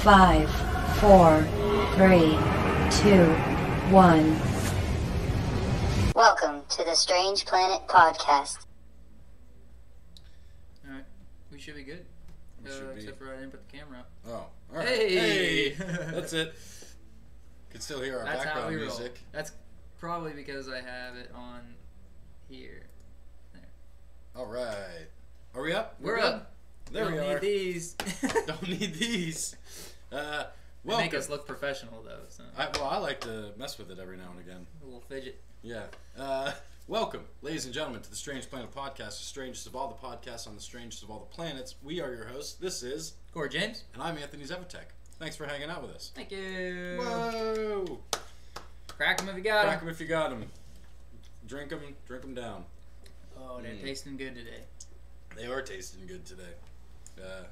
5, 4, 3, 2, 1. Welcome to the Strange Planet Podcast. Alright, we should be good. Except for I didn't put the camera up. Oh, alright. Hey! That's it. Can still hear our That's background how we music. roll. That's probably because I have it on here. There. Alright. Are we up? We're good? up. There we Don't are. need these. Don't need these. They Welcome. make us look professional though. So. I like to mess with it every now and again. A little fidget. Yeah. Welcome, ladies and gentlemen, to the Strange Planet Podcast, the strangest of all the podcasts on the strangest of all the planets. We are your hosts. This is Corey James. And I'm Anthony Zevatek. Thanks for hanging out with us. Thank you. Whoa! Crack 'em if you got 'em. Crack 'em if you got 'em. Drink 'em down. Oh, they're tasting good today. They are tasting good today.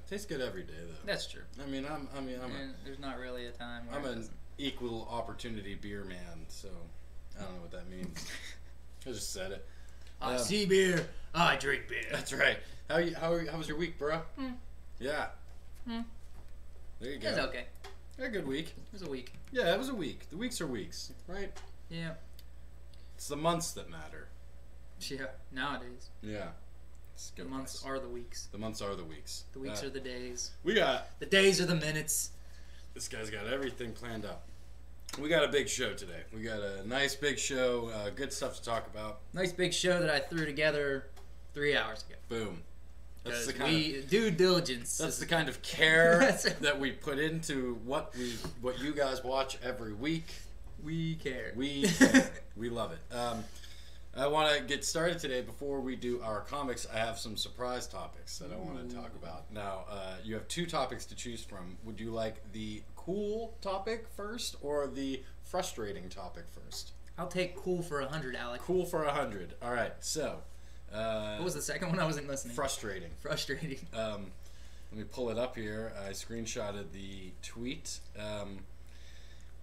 Tastes good every day, though. That's true. I mean, I'm There's not really a time where I'm it an doesn't. equal opportunity beer man, so I don't know what that means. I just said it. I see beer. I drink beer. That's right. How was your week, bro? Yeah. There you go. It's okay. A good week. It was a week. Yeah, it was a week. The weeks are weeks, right? Yeah. It's the months that matter. Yeah. Nowadays, Yeah. the months are the weeks. The months are the weeks. The weeks are the days. We got The days are the minutes. this guy's got everything planned out. We got a big show today. We got a nice big show. Good stuff to talk about. Nice big show that I threw together 3 hours ago. Boom. That's Because the kind of due diligence. That's the kind of care That's- that we put into what you guys watch every week. We care. We love it. I want to get started today. Before we do our comics, I have some surprise topics that I want to talk about. Now, you have two topics to choose from. Would you like the cool topic first or the frustrating topic first? I'll take cool for 100, Alec. Cool for 100. All right. So, What was the second one? I wasn't listening. frustrating. Frustrating. Let me pull it up here. I screenshotted the tweet.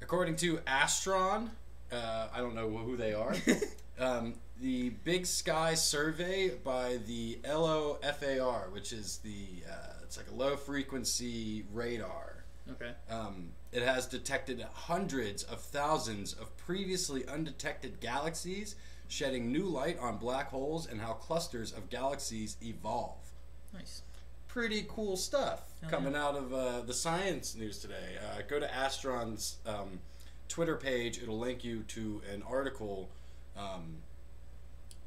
According to Astron, I don't know who they are. The Big Sky Survey by the LOFAR, which is it's like a low frequency radar. Okay. It has detected hundreds of thousands of previously undetected galaxies, shedding new light on black holes and how clusters of galaxies evolve. Nice. Pretty cool stuff coming out of the science news today. Go to Astron's Twitter page. It'll link you to an article.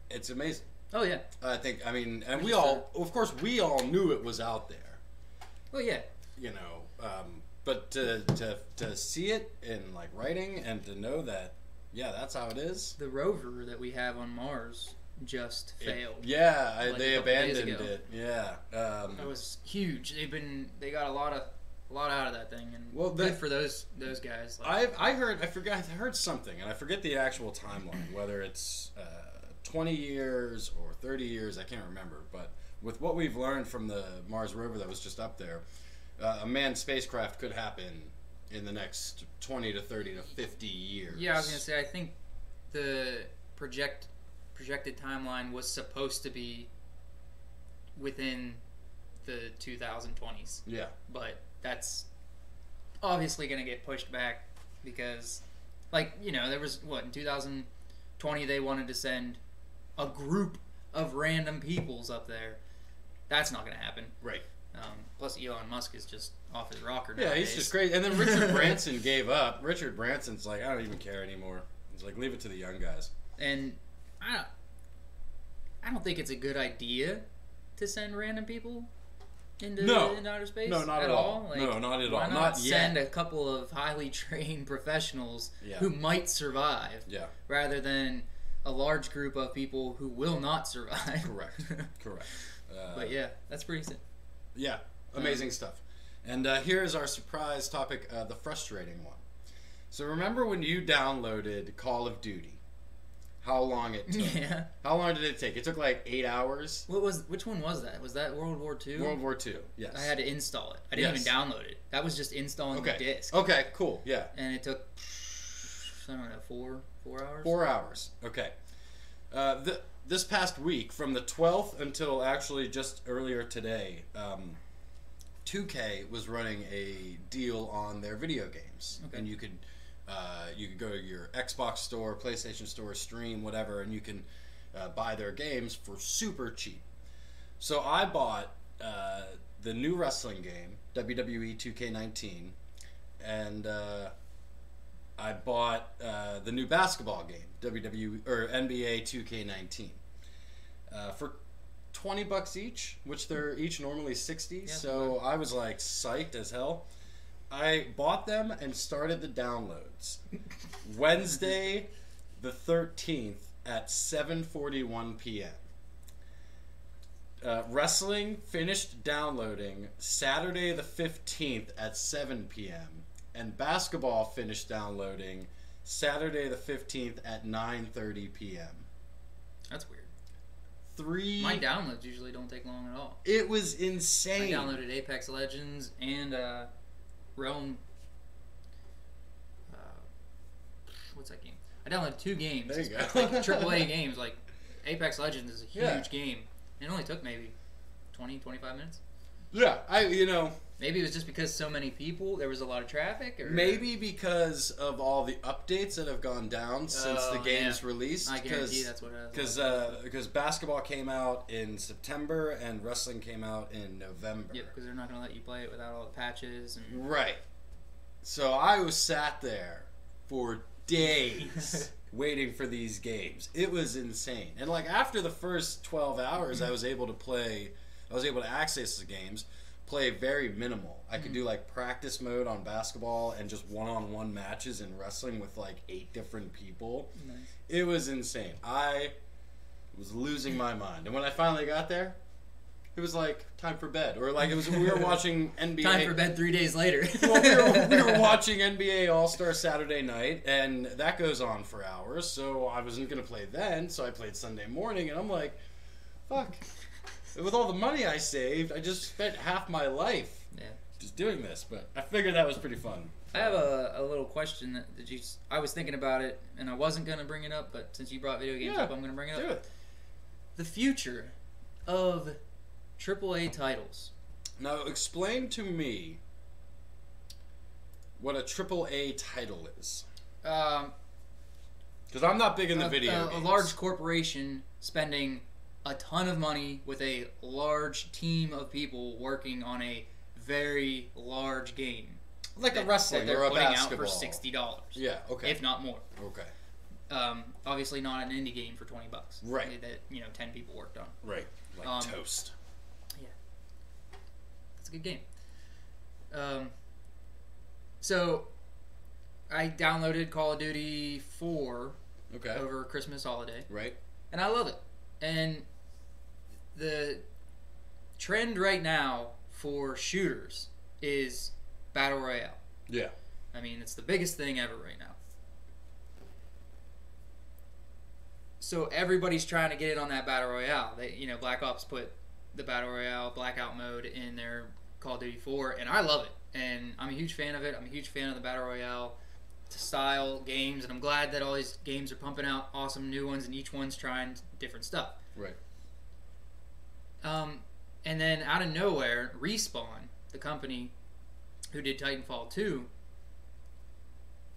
It's amazing. Oh, yeah. And we all knew it was out there. Well, yeah. You know, but to see it in like writing and to know that, yeah, that's how it is. The rover that we have on Mars just failed. They a couple days abandoned ago. it. Yeah. That was huge. They got a lot out of that thing, and good for those guys. Like, I heard something, and I forget the actual timeline, whether it's 20 years or 30 years, I can't remember. But with what we've learned from the Mars rover that was just up there, a manned spacecraft could happen in the next 20 to 30 to 50 years. Yeah, I was gonna say I think the projected timeline was supposed to be within the 2020s. Yeah. But that's obviously going to get pushed back because, there was, in 2020 they wanted to send a group of random peoples up there. That's not going to happen. Right. Plus Elon Musk is just off his rocker Yeah, nowadays. he's just crazy. And then Richard Branson gave up. Richard Branson's like, I don't even care anymore. He's like, leave it to the young guys. And I don't think it's a good idea to send random people into outer space. No, not at all. No, not at all. Why not Not send yet. a couple of highly trained professionals Yeah. who might survive, Yeah. rather than a large group of people who will not survive. Correct. But yeah, that's pretty sick. Yeah, amazing stuff. And here's our surprise topic, the frustrating one. So remember when you downloaded Call of Duty? How long it took? Yeah. How long did it take? It took like 8 hours. Which one was that? Was that World War II? World War II, yes. I had to install it. I didn't even download it. That was just installing the disc. Okay, cool, yeah. And it took, I don't know, 4 hours? 4 hours, okay. This past week, from the 12th until actually just earlier today, 2K was running a deal on their video games, Okay. and you could go to your Xbox store, PlayStation store, stream, whatever, and you can buy their games for super cheap. So I bought the new wrestling game, WWE 2K19, and I bought the new basketball game, NBA 2K19, for $20 each, which they're each normally $60. Yeah, so I was like psyched as hell. I bought them and started the downloads Wednesday, the 13th at 7:41 p.m. Wrestling finished downloading Saturday the 15th at 7 p.m. and basketball finished downloading Saturday the 15th at 9:30 p.m. That's weird. Three. My downloads usually don't take long at all. It was insane. I downloaded Apex Legends and Realm. What's that game? I downloaded 2 games. There you go. Like AAA games. Like Apex Legends is a huge Yeah. game. It only took maybe 20, 25 minutes. Yeah, Maybe it was just because so many people, there was a lot of traffic? Or maybe because of all the updates that have gone down since the game's released. I guarantee that's what it is. Because basketball came out in September and wrestling came out in November. Yeah, because they're not going to let you play it without all the patches. And Right. So I was sat there for days waiting for these games. It was insane. And like after the first 12 hours, I was able to access the games, play very minimal. I could do like practice mode on basketball and just one-on-one matches in wrestling with like 8 different people. Nice. It was insane. I was losing my mind. And when I finally got there, it was like time for bed, or like we were watching NBA. Time for bed 3 days later. Well, we were watching NBA All-Star Saturday night, and that goes on for hours, so I wasn't going to play then, so I played Sunday morning, and I'm like, fuck. With all the money I saved, I just spent half my life just doing this, but I figured that was pretty fun. I have a little question that I was thinking about it, and I wasn't going to bring it up, but since you brought video games up, I'm going to bring it up. Do it. The future of AAA titles. Now, explain to me what a AAA title is. Because I'm not big in the video games. A large corporation spending a ton of money with a large team of people working on a very large game. Like a wrestling that or they're a putting basketball. out for $60. Yeah, okay. If not more. Okay. Obviously not an indie game for $20. Right. That 10 people worked on. Right. Like Toast. Yeah. That's a good game. So I downloaded Call of Duty 4 over Christmas holiday. Right. And I love it. And the trend right now for shooters is Battle Royale. Yeah. I mean, it's the biggest thing ever right now. So everybody's trying to get in on that Battle Royale. Black Ops put the Battle Royale Blackout mode in their Call of Duty 4, and I love it. And I'm a huge fan of it. I'm a huge fan of the Battle Royale style games, and I'm glad that all these games are pumping out awesome new ones, and each one's trying different stuff. Right. And then out of nowhere, Respawn, the company who did Titanfall 2,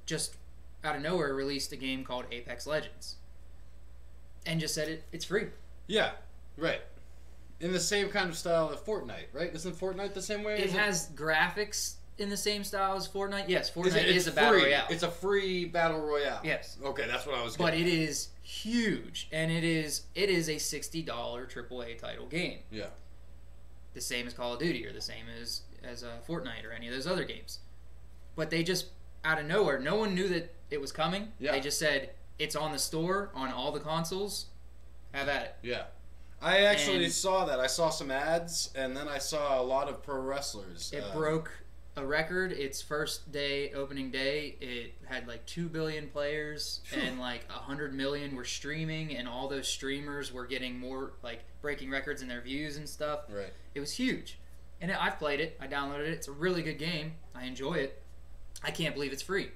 just out of nowhere released a game called Apex Legends. And just said it's free. Yeah, right. In the same kind of style of Fortnite, right? Isn't Fortnite the same way? It has graphics in the same style as Fortnite. Yes, Fortnite It's is a battle free. royale. It's a free battle royale. Yes. Okay, that's what I was But getting. it is huge, and it is a $60 AAA title game. Yeah. The same as Call of Duty, or the same as Fortnite, or any of those other games. But they just, out of nowhere, no one knew that it was coming. Yeah. They just said, it's on the store, on all the consoles, have at it. Yeah. I actually saw that. I saw some ads, and then I saw a lot of pro wrestlers. It broke a record. Its first day, opening day, it had like 2 billion players, and like 100 million were streaming, and all those streamers were getting more, like, breaking records in their views and stuff. Right. It was huge. And I've played it. I downloaded it. It's a really good game. I enjoy it. I can't believe it's free.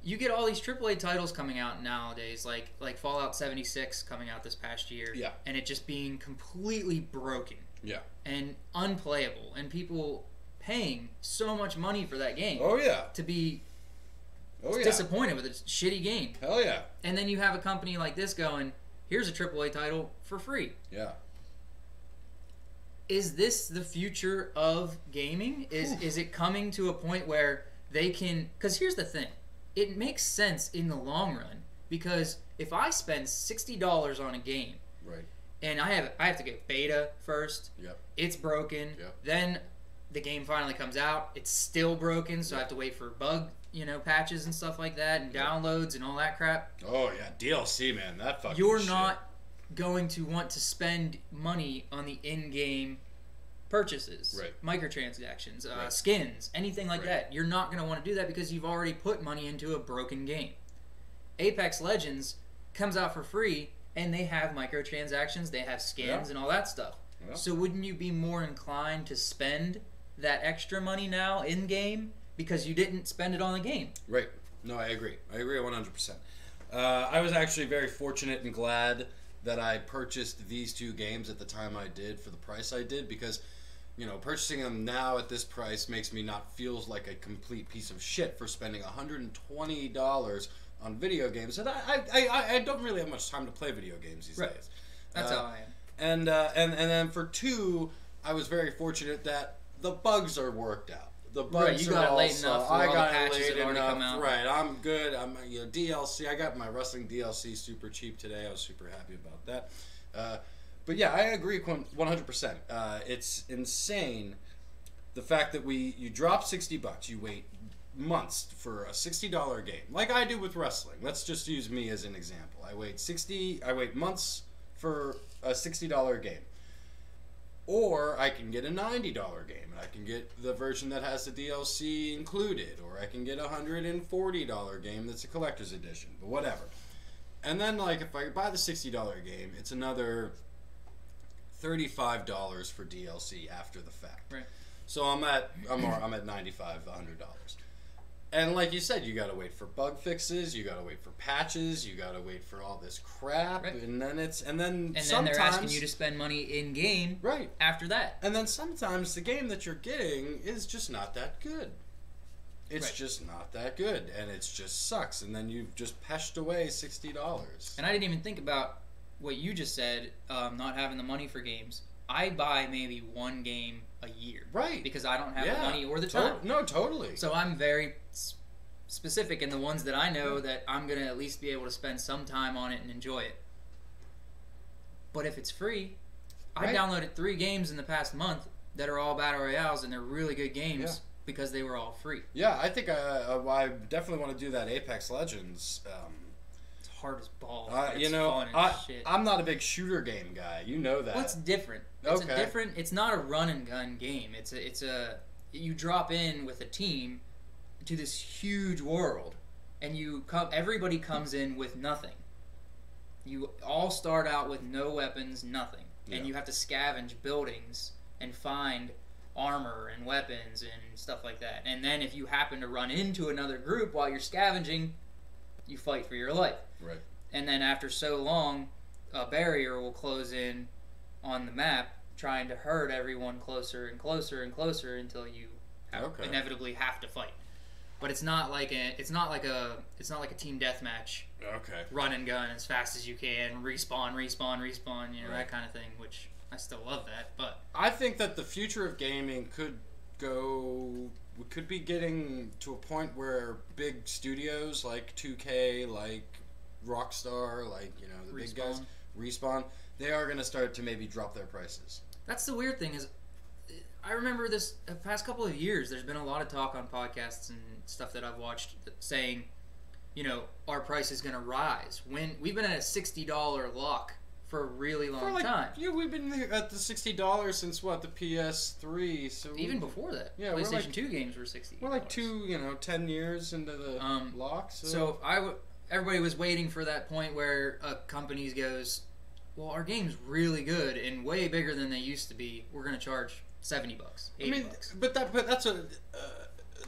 You get all these AAA titles coming out nowadays, like Fallout 76 coming out this past year, Yeah. and it just being completely broken. Yeah. and unplayable, and people paying so much money for that game Oh yeah. to be Oh yeah. disappointed with a shitty game. Hell yeah. And then you have a company like this going, here's a AAA title for free. Yeah. Is this the future of gaming? Is it coming to a point where they can... Because here's the thing. It makes sense in the long run, because if I spend $60 on a game, Right. and I have to get beta first, Yep. it's broken, Yep. then the game finally comes out, it's still broken, so I have to wait for bug, patches and stuff like that, and downloads and all that crap. Oh yeah, DLC, man, that fucking You're shit. not going to want to spend money on the in-game purchases, Right. microtransactions, Right. skins, anything like Right. that. You're not going to want to do that because you've already put money into a broken game. Apex Legends comes out for free, and they have microtransactions, they have skins, and all that stuff. Yeah. So wouldn't you be more inclined to spend that extra money now in-game because you didn't spend it on the game? Right. No, I agree. I agree 100%. I was actually very fortunate and glad that I purchased these two games at the time I did for the price I did, because, purchasing them now at this price makes me not feel like a complete piece of shit for spending $120 on video games. And I don't really have much time to play video games these Right. days. That's how I am. And then for two, I was very fortunate that the bugs are worked out. The bugs Right, you are got it all late enough for I all got the patches it late that already enough. come out. Right, I'm good. I'm DLC. I got my wrestling DLC super cheap today. I was super happy about that. But yeah, I agree 100%. It's insane the fact that you drop $60, you wait months for a $60 game, like I do with wrestling. Let's just use me as an example. I wait months for a $60 game. Or I can get a $90 game, and I can get the version that has the DLC included, or I can get a $140 game that's a collector's edition, but whatever. And then, if I buy the $60 game, it's another $35 for DLC after the fact. Right. So I'm at $95, $100. And like you said, you gotta wait for bug fixes, you gotta wait for patches, you gotta wait for all this crap, Right. and then And sometimes then they're asking you to spend money in game right. after that. And then sometimes the game that you're getting is just not that good. It's Right. just not that good, and it just sucks. And then you've just peshed away $60. And I didn't even think about what you just said, not having the money for games. I buy maybe one game a year. Right. Because I don't have the money or the To- time. no, totally. So I'm very specific in the ones that I know that I'm going to at least be able to spend some time on it and enjoy it. But if it's free, Right. I downloaded 3 games in the past month that are all Battle Royales, and they're really good games Yeah. because they were all free. Yeah, I think I definitely want to do that Apex Legends. It's hard as balls. but it's fun as shit. I'm not a big shooter game guy. You know that. Well, it's different. It's Okay. a different. It's not a run and gun game. It's a you drop in with a team to this huge world, and everybody comes in with nothing. You all start out with no weapons, nothing, Yeah. and you have to scavenge buildings and find armor and weapons and stuff like that. And then if you happen to run into another group while you're scavenging, you fight for your life. Right. And then after so long, a barrier will close in on the map, trying to herd everyone closer and closer and closer until you inevitably have to fight. But it's not like a team deathmatch. Okay. Run and gun as fast as you can, respawn, Right. that kind of thing. Which I still love that, but I think that the future of gaming we could be getting to a point where big studios like 2K, like Rockstar, like the big guys, Respawn, they are going to start to maybe drop their prices. that's the weird thing is, I remember this the past couple of years. There's been a lot of talk on podcasts and stuff that I've watched saying, our price is going to rise. When we've been at a $60 lock for a really long time. Yeah, we've been at the $60 since what, the PS3. So Even before that, Yeah, PlayStation 2 games were $60. we're like 10 years into the lock. So everybody was waiting for that point where a company goes, well, our game's really good and way bigger than they used to be. We're going to charge $70, $80.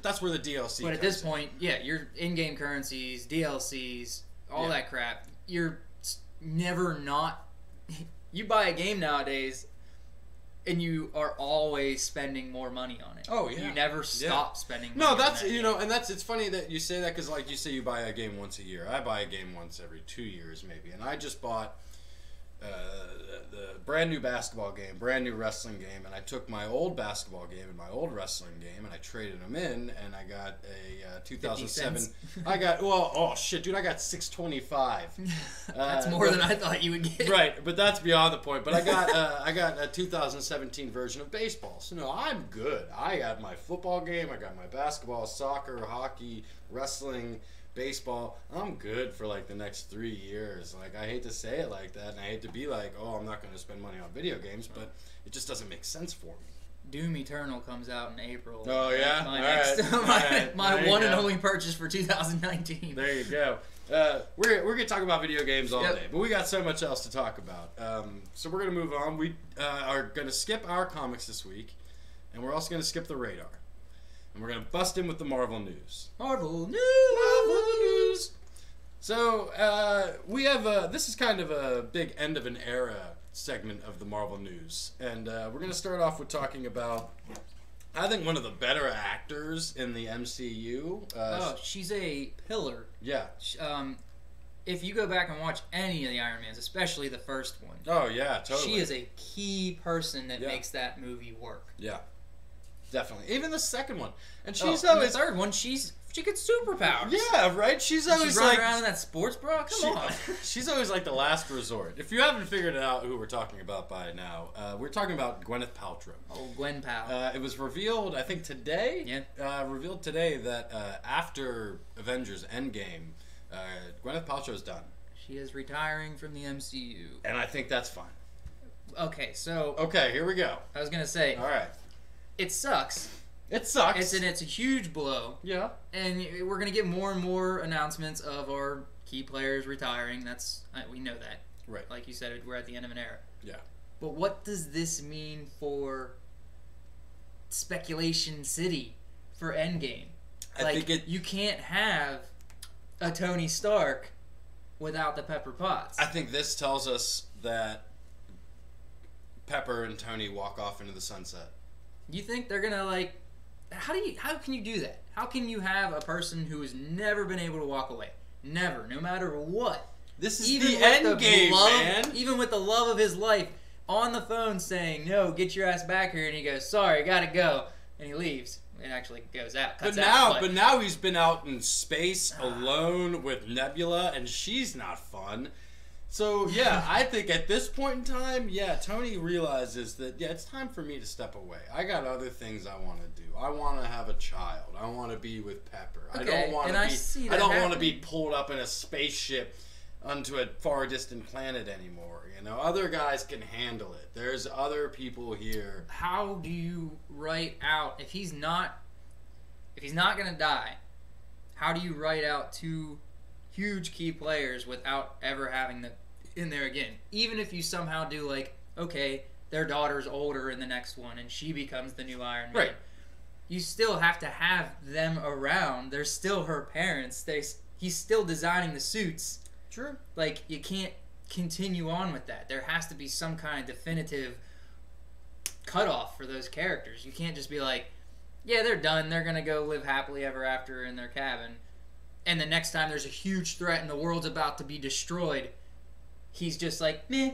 That's where the DLC. But at this point, yeah, your in-game currencies, DLCs, all that crap, you're never not. You buy a game nowadays, and you are always spending more money on it. Oh, yeah. You never stop spending money No, on that's, that you game. know, and it's funny that you say that because, like you say, you buy a game once a year. I buy a game once every 2 years, maybe. And I just bought the brand new basketball game, brand new wrestling game, and I took my old basketball game and my old wrestling game, and I traded them in, and I got a 2007. I got dude, I got $6.25. That's more than I thought you would get. Right, but that's beyond the point. But I got a 2017 version of baseball. So no, I'm good. I got my football game. I got my basketball, soccer, hockey, wrestling, baseball. I'm good for like the next 3 years. Like, I hate to say it like that, and I hate to be like, oh, I'm not going to spend money on video games, but it just doesn't make sense for me. Doom Eternal comes out in April. Oh, yeah? My one and only purchase for 2019. There you go. We're going to talk about video games all day, but we got so much else to talk about. So we're going to move on. We are going to skip our comics this week, and we're also going to skip the radar. And we're going to bust in with the Marvel news. Marvel news! So, we have this is kind of a big end of an era segment of the Marvel news. And we're going to start off with talking about, I think, one of the better actors in the MCU. She's a pillar. Yeah. If you go back and watch any of the Iron Mans, especially the first one. Oh, yeah, totally. She is a key person that makes that movie work. Yeah. Definitely. Even the second one. And she's always... the third one, she gets superpowers. Yeah, right? She's always running around in that sports bra? Come on. She's always like the last resort. If you haven't figured it out who we're talking about by now, we're talking about Gwyneth Paltrow. Oh, Gwen Pal. It was revealed, I think today, revealed today that after Avengers Endgame, Gwyneth Paltrow's done. She is retiring from the MCU. And I think that's fine. Okay, so... Okay, here we go. I was going to say... All right. It sucks. It sucks. It's a huge blow. Yeah. And we're going to get more and more announcements of our key players retiring. We know that. Right. Like you said, we're at the end of an era. Yeah. But what does this mean for Speculation City for Endgame? I think you can't have a Tony Stark without the Pepper Potts. I think this tells us that Pepper and Tony walk off into the sunset. You think they're gonna how can you do that? How can you have a person who has never been able to walk away? Never, no matter what. This is the end game, man. Even with the love of his life, on the phone saying, "No, get your ass back here," and he goes, "Sorry, gotta go," and he leaves. It actually goes out. But now he's been out in space alone with Nebula, and she's not fun. So, yeah, I think at this point in time, Tony realizes that, it's time for me to step away. I got other things I want to do. I want to have a child. I want to be with Pepper. Okay, I don't want to be pulled up in a spaceship onto a far distant planet anymore. You know, other guys can handle it. There's other people here. How do you write out if he's not going to die? How do you write out two huge key players without ever having them in there again? Even if you somehow do okay, their daughter's older in the next one and she becomes the new Iron Man. Right. You still have to have them around. They're still her parents. He's still designing the suits. True. You can't continue on with that. There has to be some kind of definitive cutoff for those characters. You can't just be like, yeah, they're done. They're going to go live happily ever after in their cabin. And the next time there's a huge threat and the world's about to be destroyed, he's just like, meh.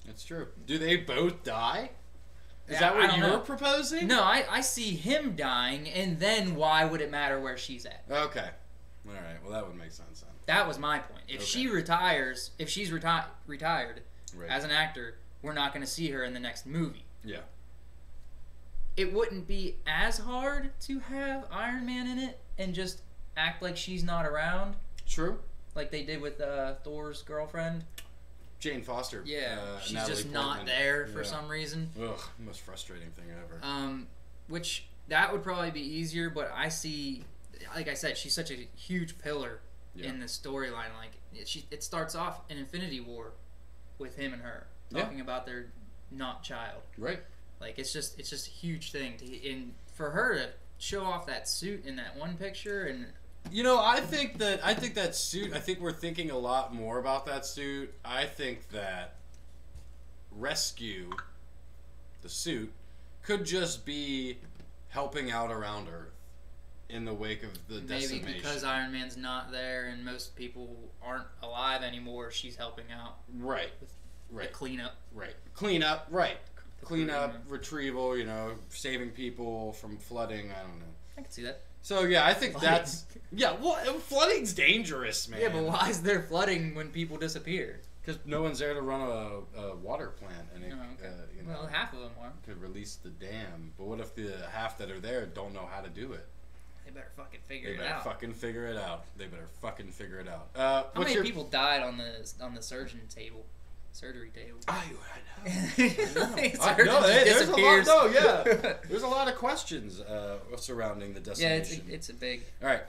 That's true. Do they both die? Is that what you're proposing? No, I see him dying, and then why would it matter where she's at? Okay. All right. Well, that would make sense then. That was my point. If she retires, if she's retired as an actor, we're not going to see her in the next movie. Yeah. It wouldn't be as hard to have Iron Man in it and just act like she's not around. True. Like they did with Thor's girlfriend. Jane Foster. Yeah. She's Natalie just Portman. not there for some reason. Ugh, most frustrating thing ever. Which, that would probably be easier, but I see, like I said, she's such a huge pillar in the storyline. It starts off in Infinity War with him and her talking about their not child. Right. It's just a huge thing for her to show off that suit in that one picture. And I think that suit, I think we're thinking a lot more about that suit. I think that Rescue the suit, could just be helping out around Earth in the wake of the decimation. Maybe because Iron Man's not there and most people aren't alive anymore, she's helping out. Right. The cleanup. Right. Cleanup. Right. Cleanup, retrieval. Saving people from flooding. I don't know. I can see that. So yeah, I think that's flooding's dangerous, man. Yeah, but why is there flooding when people disappear? Because no one's there to run a water plant, and it, well, half of them are. Could release the dam. But what if the half that are there don't know how to do it? They better fucking figure They it better out. fucking figure it out. They better fucking figure it out. How many people died on the surgery table? I know. There's a lot. No, yeah. There's a lot of questions surrounding the decimation. Yeah, it's a big. All right.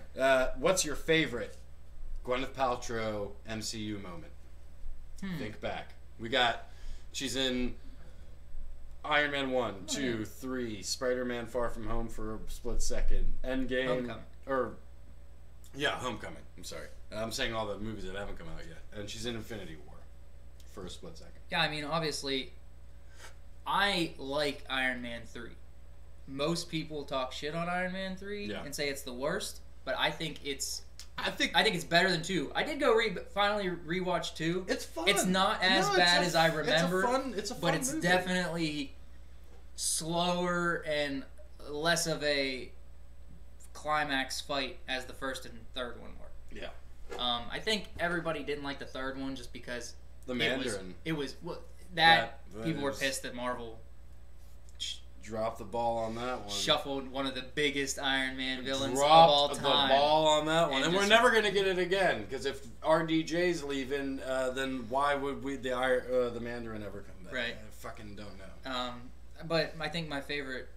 What's your favorite Gwyneth Paltrow MCU moment? Think back. She's in Iron Man 1, 2, 3, Spider-Man Far From Home for a split second, Endgame. Homecoming. I'm sorry. I'm saying all the movies that haven't come out yet. And she's in Infinity War for a split second. Yeah, I mean, obviously, I like Iron Man 3. Most people talk shit on Iron Man 3 and say it's the worst, but I think it's better than 2. I did go finally rewatch 2. It's fun. It's not as bad as I remember. It's a fun but it's movie. Definitely slower and less of a climax fight as the first and third one were. Yeah. I think everybody didn't like the third one just because the Mandarin. People were pissed that Marvel dropped the ball on that one. Shuffled one of the biggest Iron Man villains of all time. Dropped the ball on that one, and we're never gonna get it again because if RDJ's leaving, then why would the Mandarin ever come back? Right. I fucking don't know. But I think my favorite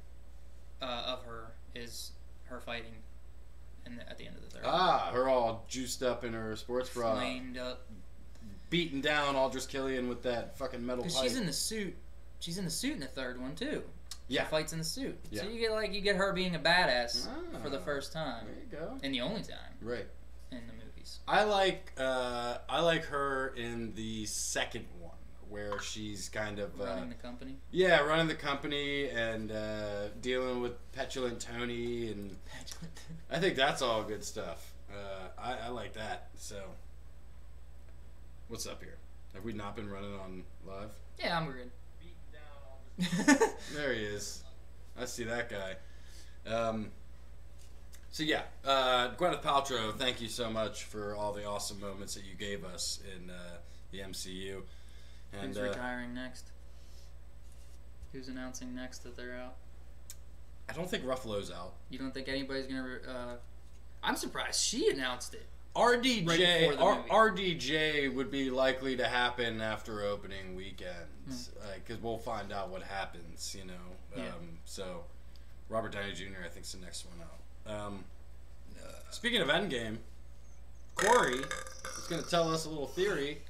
of her is her fighting at the end of the third. Her all juiced up in her sports bra, flamed up, beating down Aldrich Killian with that fucking metal pipe. She's in the suit. She's in the suit in the third one too. Yeah, she fights in the suit. Yeah. So you get her being a badass for the first time. There you go. And the only time. Right. In the movies. I like her in the second one where she's kind of running the company. Yeah, running the company and dealing with petulant Tony and I think that's all good stuff. I like that. So, what's up here? Have we not been running on live? Yeah, I'm good. There he is. I see that guy. So yeah, Gwyneth Paltrow, thank you so much for all the awesome moments that you gave us in the MCU. And who's retiring next? Who's announcing next that they're out? I don't think Ruffalo's out. You don't think anybody's gonna? I'm surprised she announced it. RDJ would be likely to happen after opening weekend, because we'll find out what happens, So, Robert Downey Jr. I think is the next one out. Speaking of Endgame, Corey is going to tell us a little theory,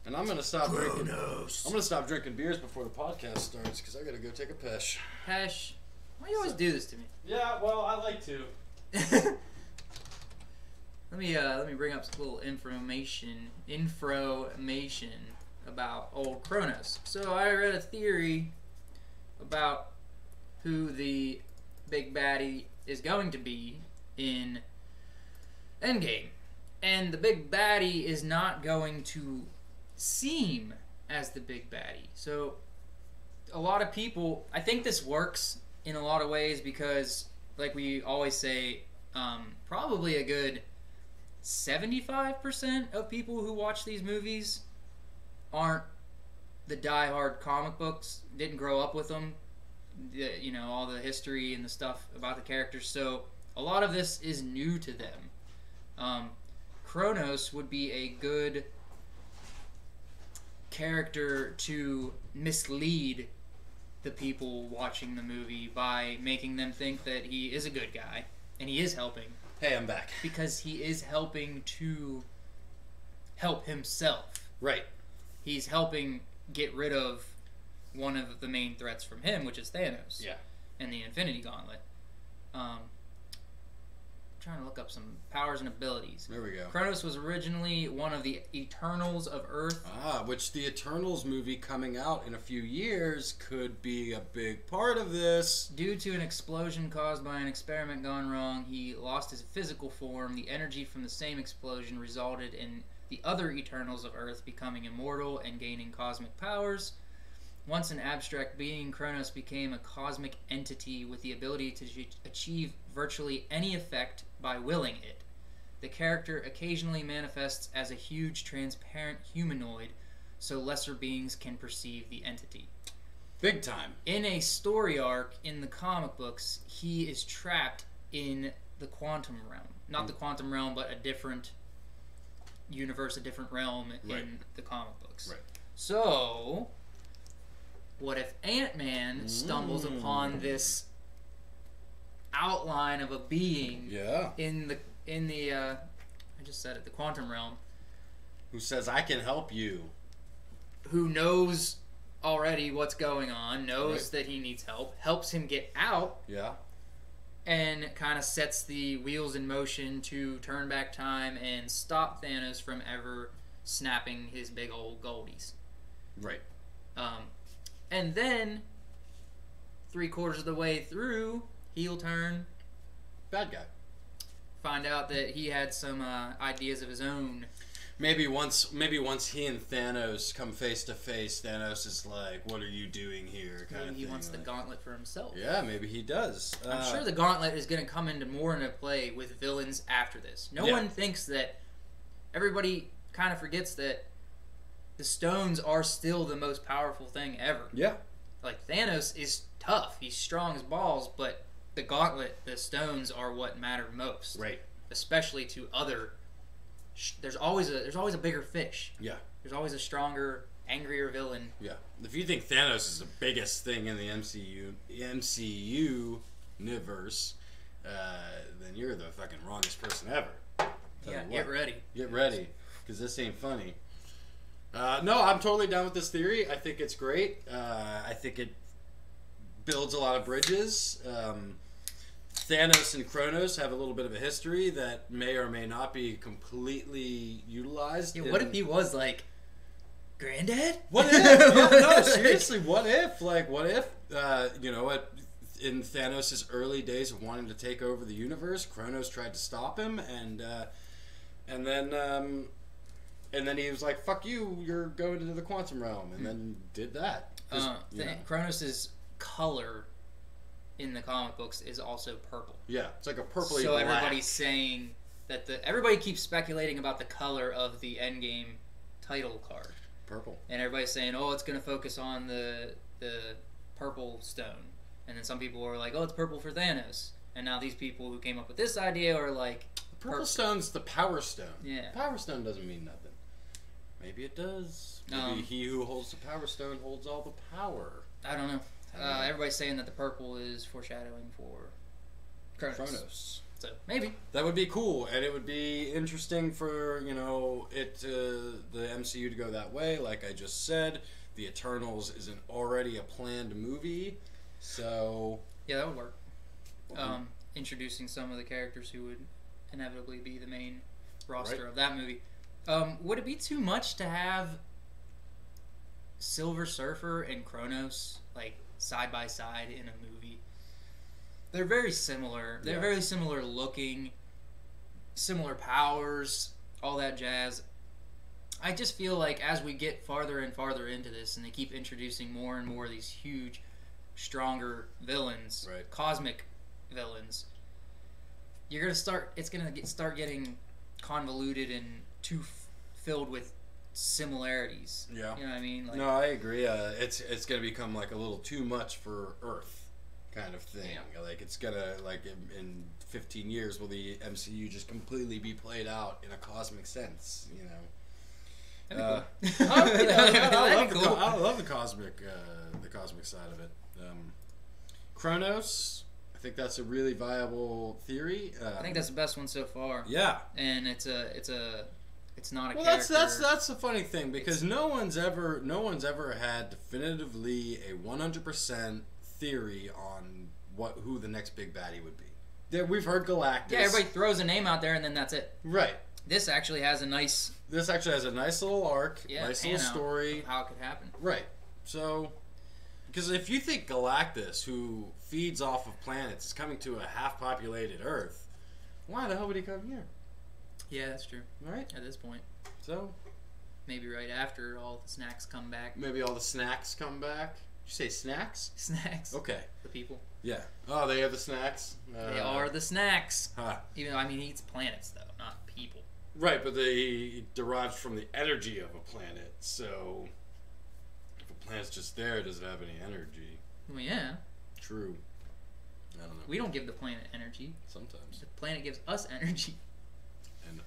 and I'm going to stop drinking. I'm going to stop drinking beers before the podcast starts because I got to go take a piss. Pesh, why do you always do this to me? Yeah, well, I like to. Let me bring up some little information about old Kronos. So I read a theory about who the big baddie is going to be in Endgame, and the big baddie is not going to seem as the big baddie. So a lot of people, I think this works in a lot of ways because, like we always say, probably a good 75% of people who watch these movies aren't the die-hard comic books, didn't grow up with them, all the history and the stuff about the characters, so a lot of this is new to them. Kronos would be a good character to mislead the people watching the movie by making them think that he is a good guy, and he is helping. Hey, I'm back. Because he is helping to help himself. Right. He's helping get rid of one of the main threats from him, which is Thanos. Yeah. And the Infinity Gauntlet. trying to look up some powers and abilities. There we go. Kronos was originally one of the Eternals of Earth. Which the Eternals movie coming out in a few years could be a big part of this. Due to an explosion caused by an experiment gone wrong, he lost his physical form. The energy from the same explosion resulted in the other Eternals of Earth becoming immortal and gaining cosmic powers. Once an abstract being, Kronos became a cosmic entity with the ability to achieve virtually any effect by willing it. The character occasionally manifests as a huge transparent humanoid, so lesser beings can perceive the entity. Big time. In a story arc in the comic books, he is trapped in the quantum realm. Not the quantum realm, but a different universe, a different realm in the comic books. Right. So, what if Ant-Man stumbles upon this outline of a being in the I just said it, the quantum realm, who says, I can help you, who knows already what's going on, knows that he needs help, helps him get out, and kind of sets the wheels in motion to turn back time and stop Thanos from ever snapping his big old goldies. Right. And then, 3/4 of the way through, heel turn, Bad guy. find out that he had some ideas of his own. Maybe once he and Thanos come face to face, Thanos is like, "What are you doing here?" Kind Maybe of he thing. wants the gauntlet for himself. Yeah, maybe he does. I'm sure the gauntlet is going to come into play with villains after this. No one thinks that. Everybody kind of forgets that the stones are still the most powerful thing ever. Yeah. Like, Thanos is tough. He's strong as balls, but the gauntlet, the stones, are what matter most. Right. Especially to other. There's always a bigger fish. Yeah. There's always a stronger, angrier villain. Yeah. If you think Thanos is the biggest thing in the MCU universe, then you're the fucking wrongest person ever. Yeah, get ready. Get ready, because this ain't funny. No, I'm totally down with this theory. I think it's great. I think it builds a lot of bridges. Thanos and Kronos have a little bit of a history that may or may not be completely utilized. Yeah, what if he was like, Granddad? What if? Yeah, no, seriously, what if? Like, what if, in Thanos' early days of wanting to take over the universe, Kronos tried to stop him, and then he was like, "Fuck you! You're going into the quantum realm," and then did that. Kronos' color in the comic books is also purple. Yeah, it's like a purpley So black. everybody's saying that everybody keeps speculating about the color of the Endgame title card. Purple. And everybody's saying, oh, it's going to focus on the purple stone. And then some people are like, oh, it's purple for Thanos. And now these people who came up with this idea are like... Purple stone's the power stone. Yeah. Power stone doesn't mean nothing. Maybe it does. Maybe he who holds the power stone holds all the power. I don't know. Everybody's saying that the purple is foreshadowing for Kronos. So, maybe. That would be cool, and it would be interesting for, the MCU to go that way. Like I just said, the Eternals isn't already a planned movie, so... Yeah, that would work. Introducing some of the characters who would inevitably be the main roster of that movie. Would it be too much to have Silver Surfer and Kronos, like, side by side in a movie? They're very similar. They're very similar looking, similar powers, all that jazz. I just feel like as we get farther and farther into this, and they keep introducing more and more of these huge, stronger villains, cosmic villains, you're gonna start. It's gonna start getting convoluted and too filled with similarities. Yeah, you know what I mean? Like, no, I agree. It's gonna become like a little too much for Earth. Kind of thing. Yeah. Like, it's gonna, like, in 15 years, will the MCU just completely be played out in a cosmic sense, That'd be cool. I love the cosmic side of it. Kronos, I think that's a really viable theory. I think that's the best one so far. Yeah. And it's not a character. That's the funny thing, because no one's ever had definitively a 100% theory on who the next big baddie would be. we've heard Galactus. Yeah, everybody throws a name out there, and then that's it. Right. This actually has a nice... This actually has a nice little arc, nice little story. How it could happen. Right. So, because if you think Galactus, who feeds off of planets, is coming to a half-populated Earth, why the hell would he come here? Yeah, that's true. Right. At this point. So... Maybe right after all the snacks come back. Maybe all the snacks come back. Did you say snacks? Snacks. Okay. The people. Yeah. Oh, they are the snacks? They are the snacks. Huh. Even though, I mean, he eats planets, though, not people. Right, but they derived from the energy of a planet. So, if a planet's just there, does it have any energy? Well, yeah. True. I don't know. We don't give the planet energy. Sometimes. The planet gives us energy. And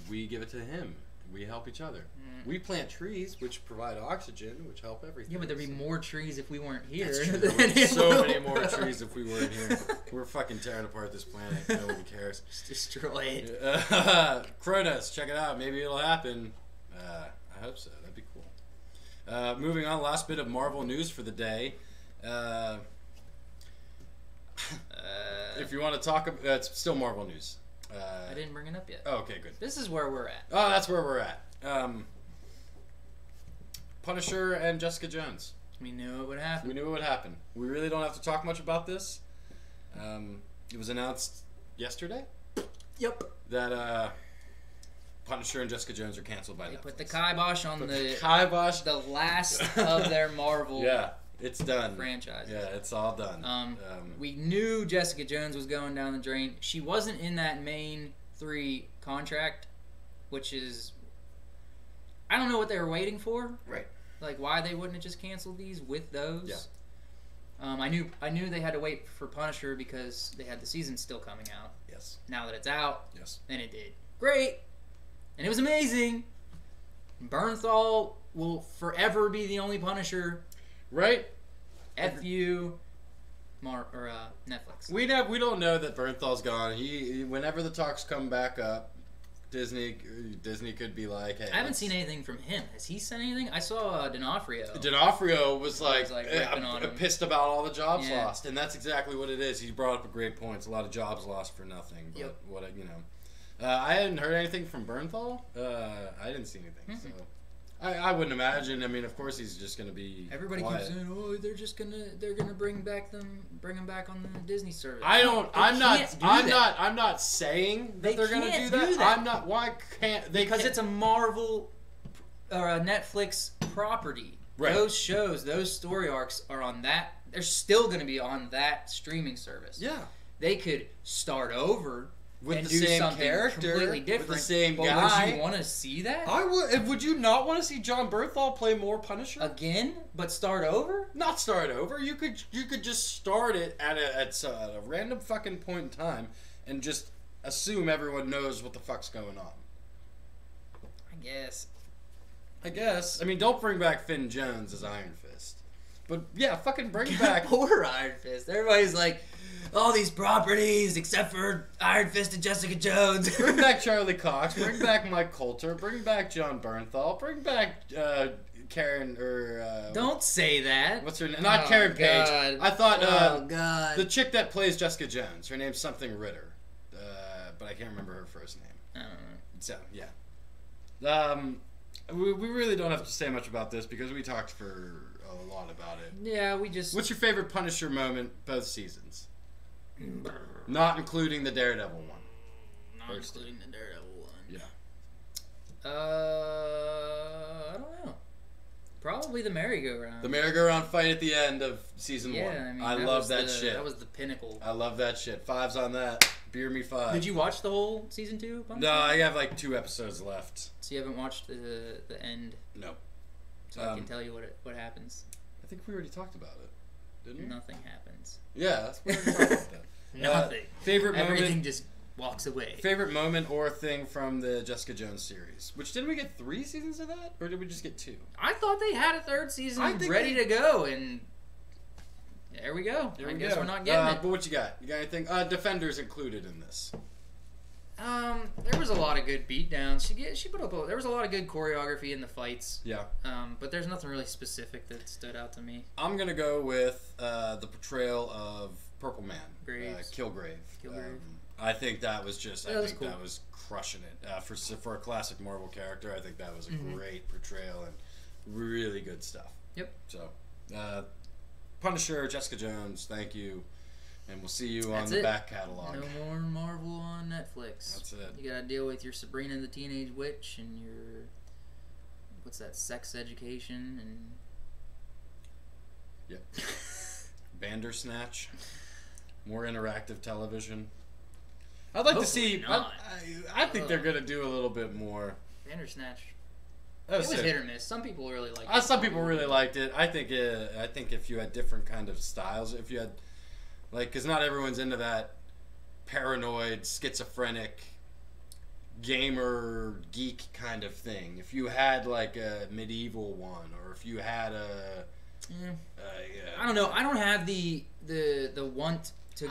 we give it to him. We help each other. We plant trees, which provide oxygen, which help everything. Yeah, but there'd be more trees if we weren't here. That's true. There would be so many more trees if we weren't here. We're fucking tearing apart this planet. Nobody cares. Just destroy it. Cronus, check it out. Maybe it'll happen. I hope so. That'd be cool. Moving on, last bit of Marvel news for the day. If you want to talk about... it's still Marvel news. I didn't bring it up yet. Oh, okay, good. This is where we're at. Oh, that's where we're at. Punisher and Jessica Jones. We knew it would happen. We knew it would happen. We really don't have to talk much about this. It was announced yesterday. Yep. That Punisher and Jessica Jones are canceled by Netflix. They put the kibosh on the kibosh. The last of their Marvel it's done. franchises. Yeah, it's all done. We knew Jessica Jones was going down the drain. She wasn't in that main 3 contract, which is... I don't know what they were waiting for. Right. Like, why they wouldn't have just canceled these with those. Yeah. I knew they had to wait for Punisher because they had the season still coming out. Yes. Now that it's out, yes, and it did great, and it was amazing. Bernthal will forever be the only Punisher. Right. F you, Netflix. We don't know that Bernthal's gone. He whenever the talks come back up, Disney could be like, hey. I haven't seen anything from him. Has he said anything? I saw D'Onofrio. D'Onofrio was like ripping on him. pissed about all the jobs lost, and that's exactly what it is. He brought up a great point. It's a lot of jobs lost for nothing. But I hadn't heard anything from Bernthal. I didn't see anything. Mm-hmm. So I wouldn't imagine. I mean, of course he's just gonna be. Everybody keeps saying, "Oh, they're gonna bring him back on the Disney service." I'm not saying that they're gonna do that. I'm not. Why can't they? Because it's a Marvel or a Netflix property. Right. Those shows, those story arcs are on that. They're still gonna be on that streaming service. Yeah. They could start over. With and the do same something character, completely different. with the same but guy. Would you want to see that? I would. Would you not want to see John Bernthal play more Punisher again? But start over? Not start over. You could just start it at a random fucking point in time and just assume everyone knows what the fuck's going on. I guess. I mean, don't bring back Finn Jones as Iron Fist. But yeah, fucking bring back poor Iron Fist. Everybody's like, all these properties except for Iron Fist and Jessica Jones. Bring back Charlie Cox. Bring back Mike Coulter. Bring back John Bernthal. Bring back Karen or. Don't say that. What's her name? Not Karen Page. God. I thought God. The chick that plays Jessica Jones. Her name's something Ritter, but I can't remember her first name. I don't know. So yeah. We really don't have to say much about this because we talked for a lot about it. Yeah, we just. What's your favorite Punisher moment both seasons? Not including the Daredevil one. Not including the Daredevil one. Yeah. I don't know. Probably the merry-go-round. The merry-go-round fight at the end of season 1. I mean, I love that shit. That was the pinnacle. I love that shit. 5's on that. Beer me 5. Did you watch the whole season 2? No, I have like 2 episodes left. So you haven't watched the end? No. So I can tell you what happens. I think we already talked about it, didn't we? Nothing happens. Yeah, that's what we talked about. Nothing. Favorite moment. Everything just walks away. Favorite moment or thing from the Jessica Jones series? Which, didn't we get 3 seasons of that? Or did we just get 2? I thought they had a 3rd season ready to go, and there we go. I guess we're not getting it. But what you got? You got anything? Defenders included in this. There was a lot of good beatdowns. She put up. There was a lot of good choreography in the fights. Yeah. But there's nothing really specific that stood out to me. I'm gonna go with the portrayal of Purple Man, Graves. Kilgrave. Kilgrave. I think that was just. Yeah, I that was think cool. that was crushing it for a classic Marvel character. I think that was a great portrayal and really good stuff. Yep. So, Punisher, Jessica Jones, thank you, and we'll see you That's on the it. back catalog. No more Marvel on Netflix. That's it. You gotta deal with your Sabrina the Teenage Witch and your what's that? Sex Education and Yep. Bandersnatch. More interactive television. I'd like to see. Hopefully not. I think they're gonna do a little bit more. Bandersnatch. That It was hit or miss. Some people really liked it. Some people really liked it. I think if you had different kind of styles, if you had because not everyone's into that paranoid, schizophrenic, gamer geek kind of thing. If you had like a medieval one, or if you had a I don't know. I don't have the want to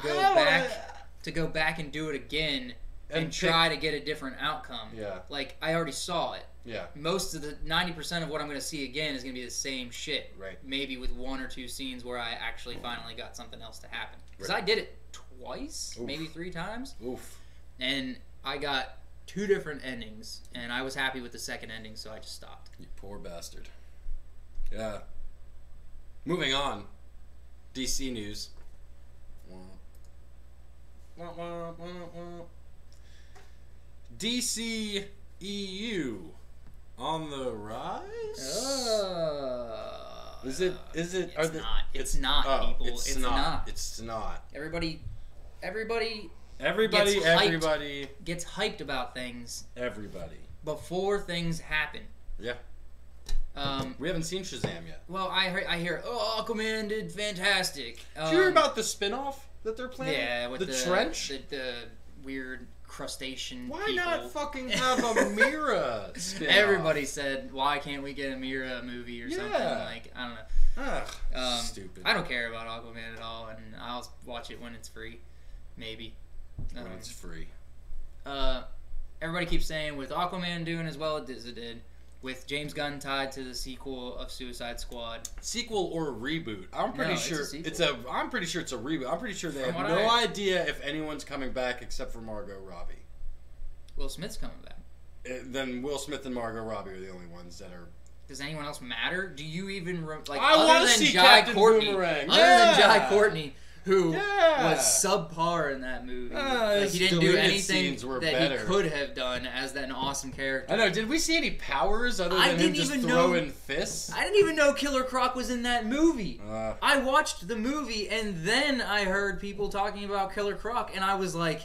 go back and do it again and try to get a different outcome. Yeah. Like I already saw it. Yeah. Most of the 90% of what I'm going to see again is going to be the same shit. Right. Maybe with one or two scenes where I actually finally got something else to happen. Because Right. I did it twice, maybe 3 times, Oof. and I got 2 different endings, and I was happy with the second ending, so I just stopped. You poor bastard. Yeah. Moving on. DC news. DC EU on the rise? Is it? It's Are the, not. It's not, people. It's not. It's not. Everybody Everybody. gets hyped about things Everybody. before things happen. Yeah. We haven't seen Shazam yet. Well, I hear, oh, Aquaman did fantastic. Did you hear about the spin-off that they're planning? Yeah, with the trench? The weird crustacean Why people. not fucking have a Mira spin-off? Everybody said, why can't we get a Mira movie or something? Like, I don't know. Ugh, stupid. I don't care about Aquaman at all, and I'll watch it when it's free. Maybe. When it's free. Everybody keeps saying with Aquaman doing as well as it did, with James Gunn tied to the sequel of Suicide Squad. Sequel or reboot? I'm pretty sure it's a sequel. I'm pretty sure it's a reboot. I'm pretty sure they From have what no idea if anyone's coming back except for Margot Robbie. Will Smith's coming back. Then Will Smith and Margot Robbie are the only ones that are. Does anyone else matter? Do you even like? I want to see Captain Boomerang. Other than Jai Courtney, who was subpar in that movie. Like he didn't do anything that he could have done as an awesome character. I know. Did we see any powers other than him just throwing fists? I didn't even know Killer Croc was in that movie. I watched the movie and then I heard people talking about Killer Croc, and I was like,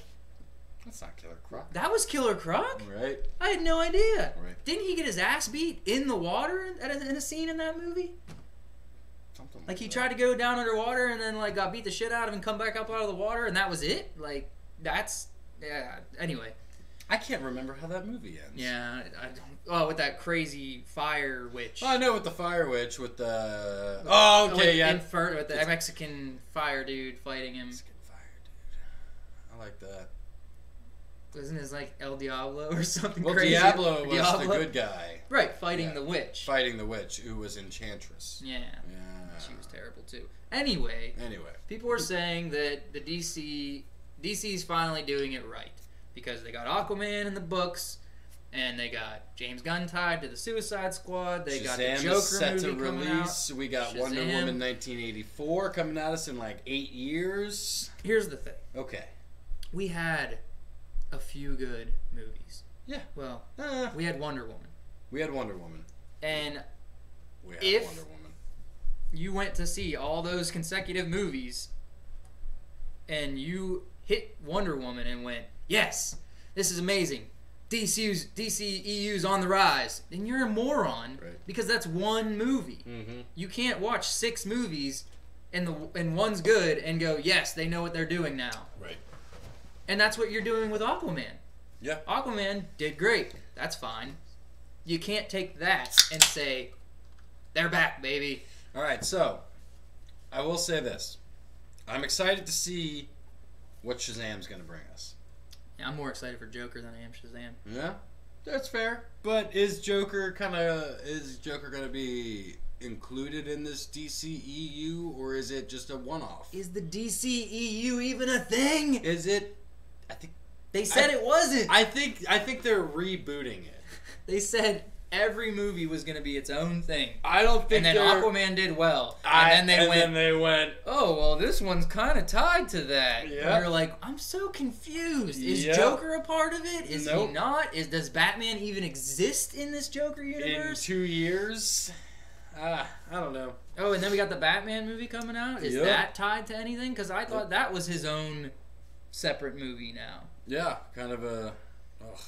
"That's not Killer Croc." That was Killer Croc? Right. I had no idea. Right. Didn't he get his ass beat in the water in a scene in that movie? Something like he tried to go down underwater and then like got beat the shit out of and come back up out of the water, and that was it? Like, that's... Yeah, anyway. I can't remember how that movie ends. Yeah, I don't... Oh, with that crazy fire witch. Oh, I know, with the fire witch, with the... Oh, okay, yeah. With the Mexican fire dude fighting him. Mexican fire dude. I like that. Wasn't his like El Diablo or something well, crazy? Diablo was the good guy. Right, fighting the witch. Fighting the witch, who was Enchantress. Yeah. She was terrible too. Anyway, people were saying that the DC's finally doing it right because they got Aquaman in the books, and they got James Gunn tied to the Suicide Squad. They got the Joker set movie to coming release. out. We got Wonder Woman 1984 coming at us in like 8 years. Here's the thing. Okay. We had a few good movies. Yeah. Well, we had Wonder Woman. We had Wonder Woman. And we had if Wonder Woman. You went to see all those consecutive movies and you hit Wonder Woman and went, yes, this is amazing. DCEU's on the rise. Then you're a moron because that's one movie. Mm-hmm. You can't watch 6 movies and one's good and go, yes, they know what they're doing now. Right. And that's what you're doing with Aquaman. Yeah. Aquaman did great. That's fine. You can't take that and say, they're back, baby. All right, so I will say this. I'm excited to see what Shazam's going to bring us. Yeah, I'm more excited for Joker than I am Shazam. Yeah, that's fair. But is Joker going to be included in this DCEU, or is it just a one-off? Is the DCEU even a thing? Is it? I think They said it wasn't. I think they're rebooting it. They said every movie was going to be its own thing. I don't think. And then Aquaman did well. And then they went, oh, well, this one's kind of tied to that. Yeah. And you're like, I'm so confused. Is Yep. Joker a part of it? Is Nope. he not? Does Batman even exist in this Joker universe? In 2 years, I don't know. Oh, and then we got the Batman movie coming out. Is Yep. that tied to anything? Because I thought that was his own separate movie now. Yeah, kind of a. Ugh.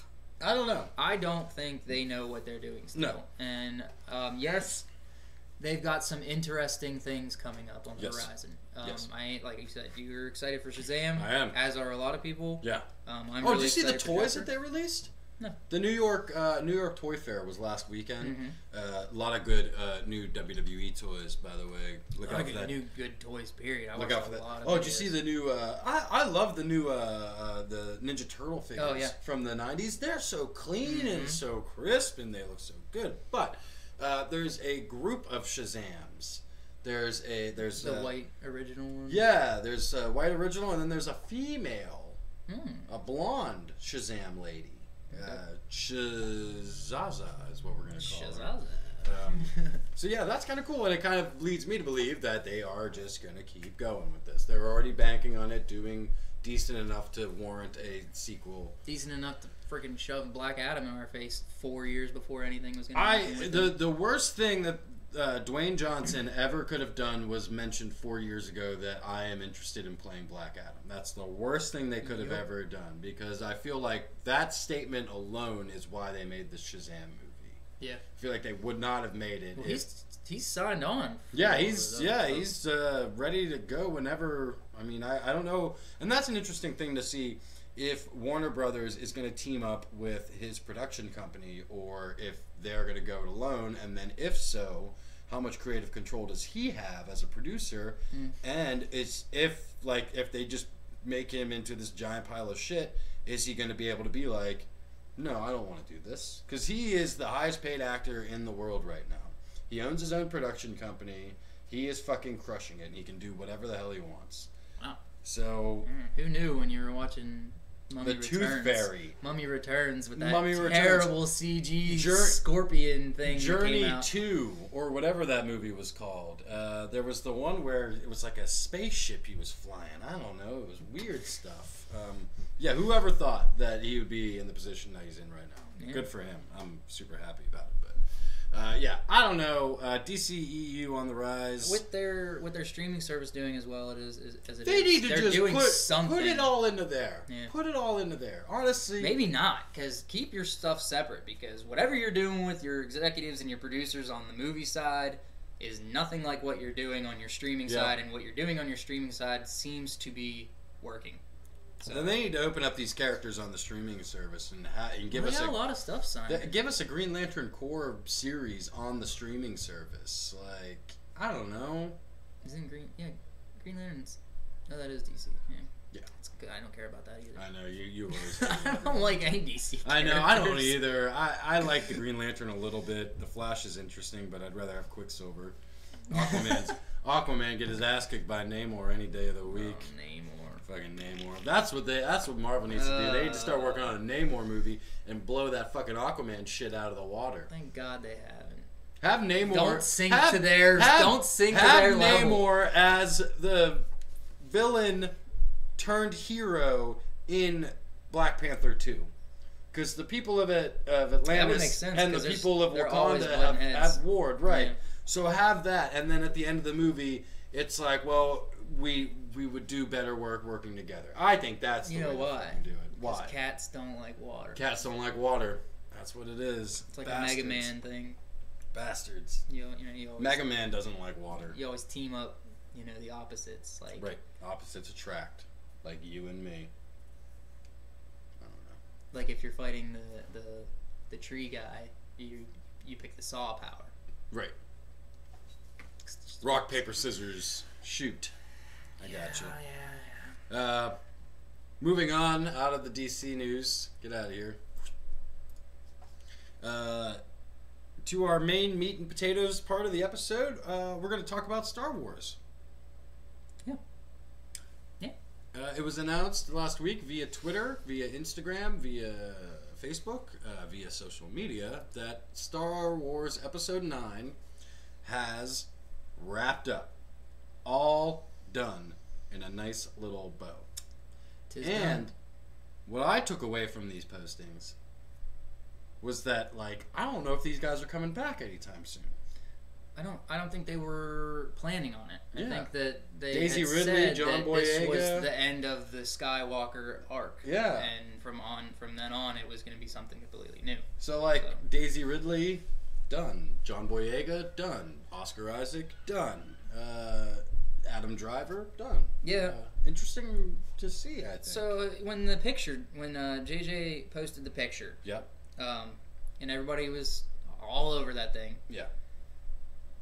I don't know. I don't think they know what they're doing still. No. And yes, they've got some interesting things coming up on the Yes. horizon. Yes. I ain't, like you said, you're excited for Shazam. I am. As are a lot of people. Yeah. I'm Oh, really did you see the excited for toys Joker. that they released? No. The New York Toy Fair was last weekend. Mhm. A lot of good new WWE toys, by the way. Look out for that. New good toys. Period. I Look watched out for a that. lot of Oh, did you videos. see the new? I love the new the Ninja Turtle figures Oh, yeah. from the '90s. They're so clean Mhm. and so crisp, and they look so good. But there's a group of Shazams. There's the white original one. Yeah, there's a white original, and then there's a female, Hmm. a blonde Shazam lady. Shazaza is what we're gonna call her. Shazam. So yeah, that's kind of cool, and it kind of leads me to believe that they are just gonna keep going with this. They're already banking on it doing decent enough to warrant a sequel. Decent enough to freaking shove Black Adam in our face 4 years before anything was going to happen. With him. The worst thing that Dwayne Johnson ever could have done was mention 4 years ago that I am interested in playing Black Adam. That's the worst thing they could have Yep. ever done, because I feel like that statement alone is why they made the Shazam movie. Yeah. I feel like they would not have made it. Well, if- he's signed on. Yeah, he's ready to go whenever. I mean, I don't know, and that's an interesting thing to see if Warner Brothers is going to team up with his production company, or if they're going to go it alone, and then if so, how much creative control does he have as a producer, and if they just make him into this giant pile of shit, is he going to be able to be like, no, I don't want to do this, because he is the highest paid actor in the world right now. He owns his own production company. He is fucking crushing it, and he can do whatever the hell he wants. Wow. So, Who knew when you were watching Mummy The Returns? Tooth Fairy. Mummy Returns with that Mummy Returns. terrible CG Jour- scorpion thing that Journey came out. 2, or whatever that movie was called. There was the one where it was like a spaceship he was flying. I don't know. It was weird stuff. Yeah, whoever thought that he would be in the position that he's in right now. Yeah. Good for him. I'm super happy about it. But yeah, I don't know. DCEU on the rise. With their streaming service doing as well as it They is, need to they're just doing put something. it all into there. Yeah. Put it all into there. Honestly, Maybe not, because keep your stuff separate, because whatever you're doing with your executives and your producers on the movie side is nothing like what you're doing on your streaming Yeah. side, and what you're doing on your streaming side seems to be working. So then they need to open up these characters on the streaming service and give we us got a lot of stuff signed. give us a Green Lantern Corps series on the streaming service. Like, I don't know. Isn't Green? Yeah, Green Lanterns. No, that is DC. Yeah. Yeah. It's good. I don't care about that either. I know you always. I don't like any DC. I know. I don't characters. either. I like the Green Lantern a little bit. The Flash is interesting, but I'd rather have Quicksilver. Aquaman get his ass kicked by Namor any day of the week. Oh, Namor. Fucking Namor. That's what Marvel needs to do. They need to start working on a Namor movie and blow that fucking Aquaman shit out of the water. Thank God they haven't. Have Namor. Don't sink have, to their. have- Don't sink to have their level. Namor as the villain turned hero in Black Panther 2. Because the people of Atlantis make sense, and the 'cause people of they're always Wakanda button heads. have warred, right? Yeah. So have that, and then at the end of the movie, it's like, well, we would do better working together. I think that's the You know way to why? fucking do it. Because Why? cats don't like water. Cats don't like water. That's what it is. It's like Bastards. a Mega Man thing. Bastards. You always, Mega Man doesn't like water. You always team up. The opposites. Like Right. Opposites attract. Like you and me. I don't know. like if you're fighting the tree guy, you pick the saw power. Right. Rock, paper, scissors, shoot. I got you. Yeah. Moving on out of the DC news. Get out of here. to our main meat and potatoes part of the episode. We're going to talk about Star Wars. Yeah. Yeah. It was announced last week via Twitter, via Instagram, via Facebook, via social media that Star Wars Episode 9 has wrapped up. All done in a nice little bow. Tis And done. what I took away from these postings was that, like, I don't know if these guys are coming back anytime soon. I don't think they were planning on it. Yeah. I think that they Daisy had Ridley, said John that this Boyega. was the end of the Skywalker arc. Yeah. And from then on, it was going to be something completely new. So, like, So. Daisy Ridley, done. John Boyega, done. Oscar Isaac, done. Adam Driver, done. Yeah. Interesting to see, I think. So when JJ posted the picture, Yep. And everybody was all over that thing, Yeah.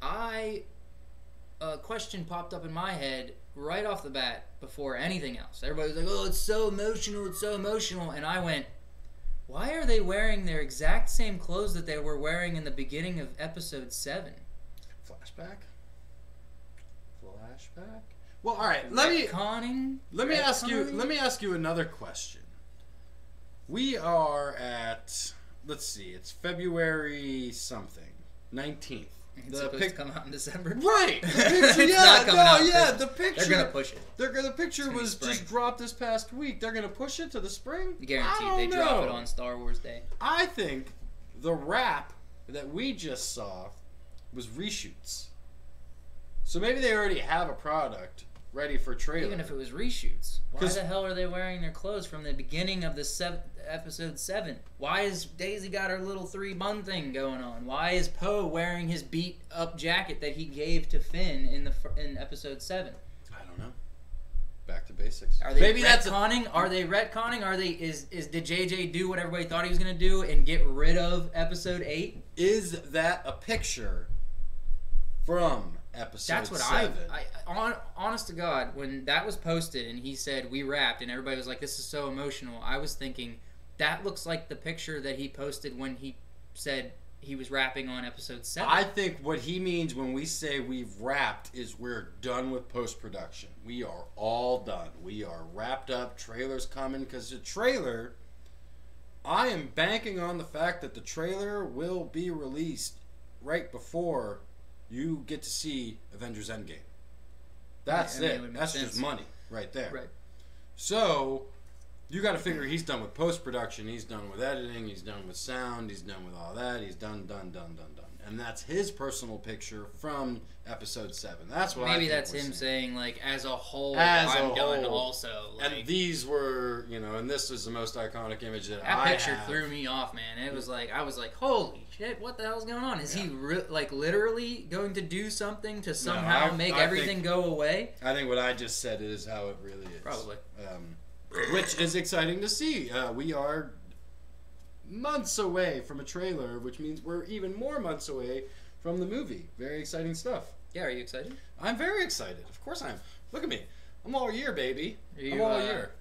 a question popped up in my head right off the bat before anything else. Everybody was like, "Oh, it's so emotional," and I went, "Why are they wearing their exact same clothes that they were wearing in the beginning of Episode 7? Flashback. Well, all right. Let me ask you another question. We are at, let's see, it's February something, 19th. It's supposed to come out in December. Right. The picture, It's yeah, not coming out in Christmas. the picture. They're gonna push it. The picture gonna be was spring. just dropped this past week. They're gonna push it to the spring. Guaranteed, they drop it on Star Wars Day. I think the wrap that we just saw was reshoots. So maybe they already have a product ready for trailer. Even if it was reshoots, why 'Cause- the hell are they wearing their clothes from the beginning of the Episode 7? Why is Daisy got her little 3-bun thing going on? Why is Poe wearing his beat up jacket that he gave to Finn in Episode 7? I don't know. Back to basics. Are they maybe retconning? Are they retconning? Did JJ do what everybody thought he was gonna do and get rid of Episode 8? Is that a picture from Episode That's what 7? honest to God, when that was posted and he said we wrapped and everybody was like, "This is so emotional," I was thinking that looks like the picture that he posted when he said he was wrapping on Episode 7. I think what he means when we say we've wrapped is we're done with post-production. We are all done. We are wrapped up. Trailer's coming because the trailer, I am banking on the fact that the trailer will be released right before you get to see Avengers Endgame. That's I mean, it it. would make That's sense. just money right there. Right. So you got to figure he's done with post-production, he's done with editing, he's done with sound, he's done with all that, he's done. And that's his personal picture from Episode 7. That's what I Maybe think that's we're him seeing. saying, like, as a whole, As I'm a done whole. also. Like, And these were, and this is the most iconic image that that I picture have. threw me off, man. It was like, I was like, holy shit, what the hell's going on? Is he literally going to do something to somehow make everything go away? I think what I just said is how it really is. Probably. Which is exciting to see. We are months away from a trailer, which means we're even more months away from the movie. Very exciting stuff. Yeah, are you excited? I'm very excited. Of course I am. Look at me. I'm all ear, baby. I'm You, all ear.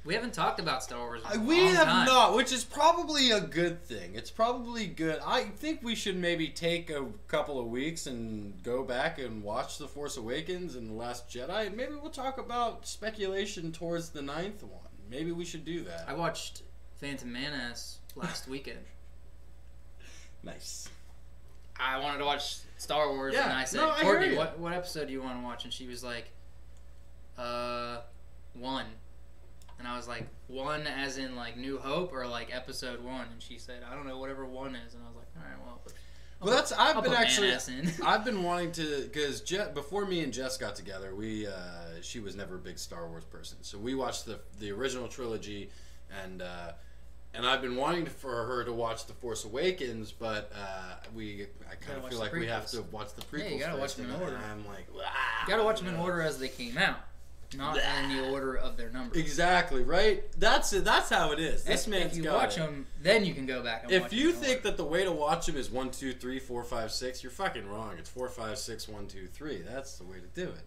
We haven't talked about Star Wars in a We long have time. not, which is probably a good thing. It's probably good. I think we should maybe take a couple of weeks and go back and watch The Force Awakens and The Last Jedi, and maybe we'll talk about speculation towards the 9th one. Maybe we should do that. I watched Phantom Menace last weekend. Nice. I wanted to watch Star Wars, Yeah, and I said, no, I hear Courtney, you. what episode do you want to watch? And she was like, 1. And I was like, 1 as in, like, New Hope, or, like, Episode 1? And she said, I don't know, whatever 1 is. And I was like, all right, well, I've I'll been put actually, Menace in. I've been wanting to, because before me and Jess got together, she was never a big Star Wars person, so we watched the original trilogy, and I've been wanting for her to watch The Force Awakens, but I kind of watch feel the like we have prequels. to watch the prequels. Yeah, you gotta watch first, them in and order. I'm like, You gotta watch them in order as they came out, not in the order of their numbers. Exactly, right? That's it. That's how it is. This man's If you got watch it. them, then you can go back and watch If them you in think order. that the way to watch them is 1, 2, 3, 4, 5, 6, you're fucking wrong. It's 4, 5, 6, 1, 2, 3. That's the way to do it.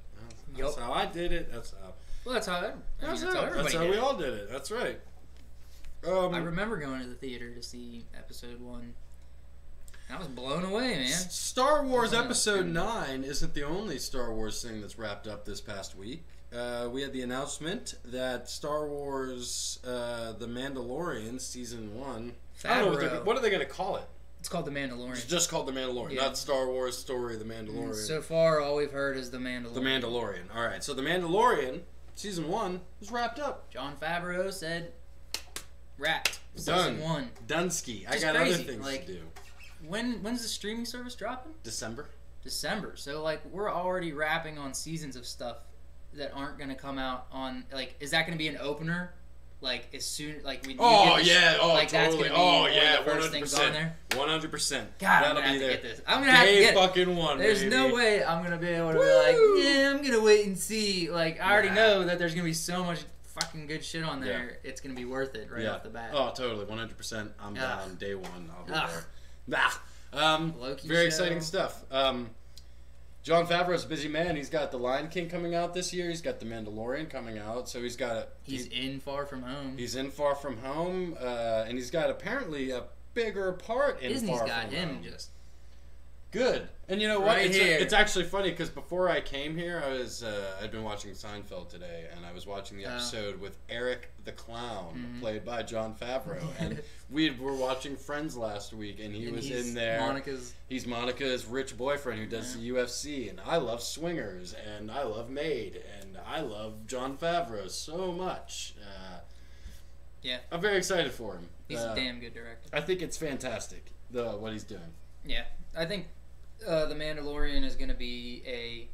That's Yup. how I did it. That's how. Well, that's how That's everybody how did we it. all did it. That's right. I remember going to the theater to see Episode 1. I was blown away, man. Star Wars Oh, Episode yeah. 9 isn't the only Star Wars thing that's wrapped up this past week. We had the announcement that Star Wars The Mandalorian Season 1... I don't know what are they going to call it? It's called The Mandalorian. It's just called The Mandalorian, Yeah. not Star Wars Story of The Mandalorian. So far, all we've heard is The Mandalorian. The Mandalorian. All right, so The Mandalorian Season 1 was wrapped up. John Favreau said, wrapped. Done. Season 1. Dunsky. I Just got crazy. other things Like, to do. When's the streaming service dropping? December. So, like, we're already wrapping on seasons of stuff that aren't going to come out on, like, is that going to be an opener? Like, as soon, like, we Oh, get the yeah. Oh, like, totally. That's gonna be Oh, one yeah. of the first things on there. 100%. God, I'm That'll gonna have be to there. get this. I'm gonna have to Day get it. fucking one, There's baby. no way I'm gonna be able to Woo! be like, yeah, I'm gonna wait and see. Like, I already Nah. know that there's gonna be so much fucking good shit on there. It's gonna be worth it right off the bat. Oh, totally. 100%. I'm Ugh. down. Day one. I'll be Ugh. there. Loki Very show. exciting stuff. John Favreau's a busy man. He's got The Lion King coming out this year. He's got The Mandalorian coming out. So he's got He's in Far From Home. He's in Far From Home, and he's got apparently a bigger part in Disney's Far got From him Home. just. Good. And you know what? Right It's, here. it's actually funny because before I came here, I'd been watching Seinfeld today, and I was watching the episode with Eric the Clown, played by John Favreau, and we were watching Friends last week, and he was he's in there. He's Monica's rich boyfriend who does the UFC, and I love Swingers, and I love Maid, and I love John Favreau so much. Yeah. I'm very excited for him. He's a damn good director. I think it's fantastic, what he's doing. Yeah, I think The Mandalorian is going to be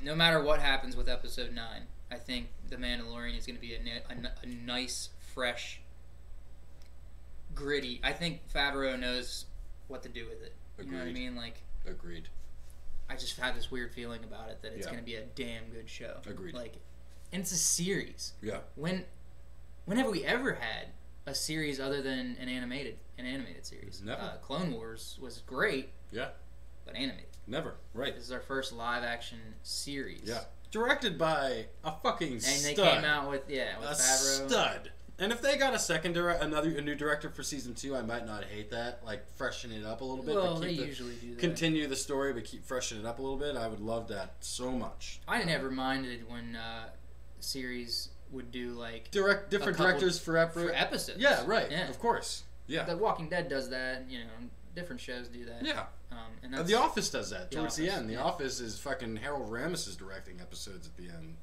no matter what happens with Episode 9, I think The Mandalorian is going to be a nice, fresh, gritty. I think Favreau knows what to do with it. You know what I Agreed. mean? Like, Agreed. I just have this weird feeling about it that it's Yeah. going to be a damn good show. Agreed. Like, and it's a series. Yeah. When have we ever had a series other than an animated series? Never. Clone Wars was great, Yeah. but animated. Never. Right. This is our first live action series. Yeah. Directed by a fucking And stud. they came out with a Favreau. stud. And if they got a new director for season 2, I might not hate that. Like freshen it up a little bit. Well, but they keep usually do that. continue the story, but keep freshening it up a little bit. I would love that so much. I never minded when series would do like Different couple- directors for episodes. Yeah, right. Yeah. Of course. Yeah. The Walking Dead does that. You know, different shows do that. Yeah. And that's, The Office does that towards the Office, end. The yeah. Office is fucking Harold Ramis is directing episodes at the end.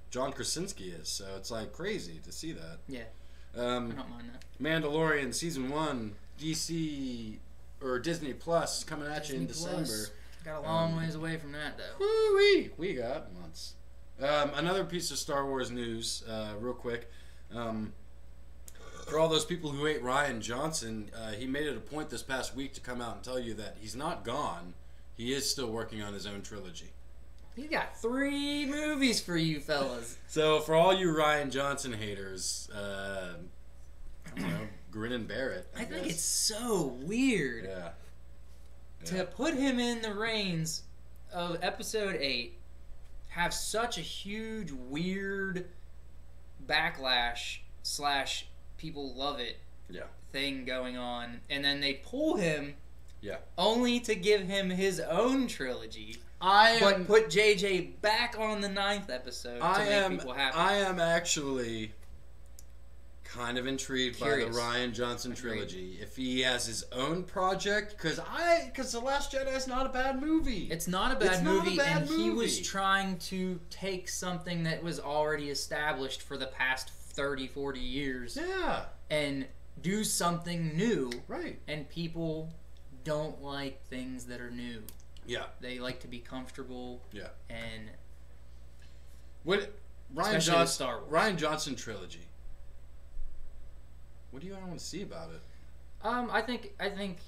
John Krasinski is, so it's like crazy to see that. Yeah. I don't mind that. Mandalorian season 1, DC or Disney Plus coming at you in Disney Plus. December. Got a long ways away from that though. Woo-wee. We got months. Another piece of Star Wars news, real quick. For all those people who hate Rian Johnson, he made it a point this past week to come out and tell you that he's not gone. He is still working on his own trilogy. He's got 3 movies for you fellas. So for all you Rian Johnson haters, I don't know, grin and bear it. I think guess. it's so weird Yeah. to put him in the reins of Episode 8, have such a huge, weird backlash / people love it Yeah. thing going on, and then they pull him Yeah. only to give him his own trilogy, I but put JJ back on the 9th episode to make people happy. I am actually kind of intrigued Curious. by the Rian Johnson Agreed. trilogy. If he has his own project, because The Last Jedi is not a bad movie. It's not a bad It's not a movie, bad and he was movie. trying to take something that was already established for the past 30, 40 years Yeah. and do something new. Right. And people don't like things that are new. Yeah. They like to be comfortable. Yeah. And What Rian Especially with Star Wars. Rian Johnson trilogy. What do you want to see about it? I think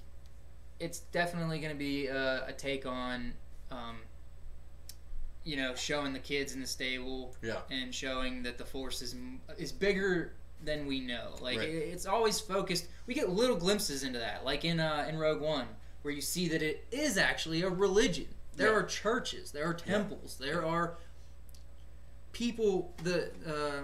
it's definitely going to be a take on, showing the kids in the stable. Yeah. And showing that the Force is bigger than we know. Like Right. it's always focused. We get little glimpses into that, like in Rogue One, where you see that it is actually a religion. There Yeah. are churches, there are temples, there are people, the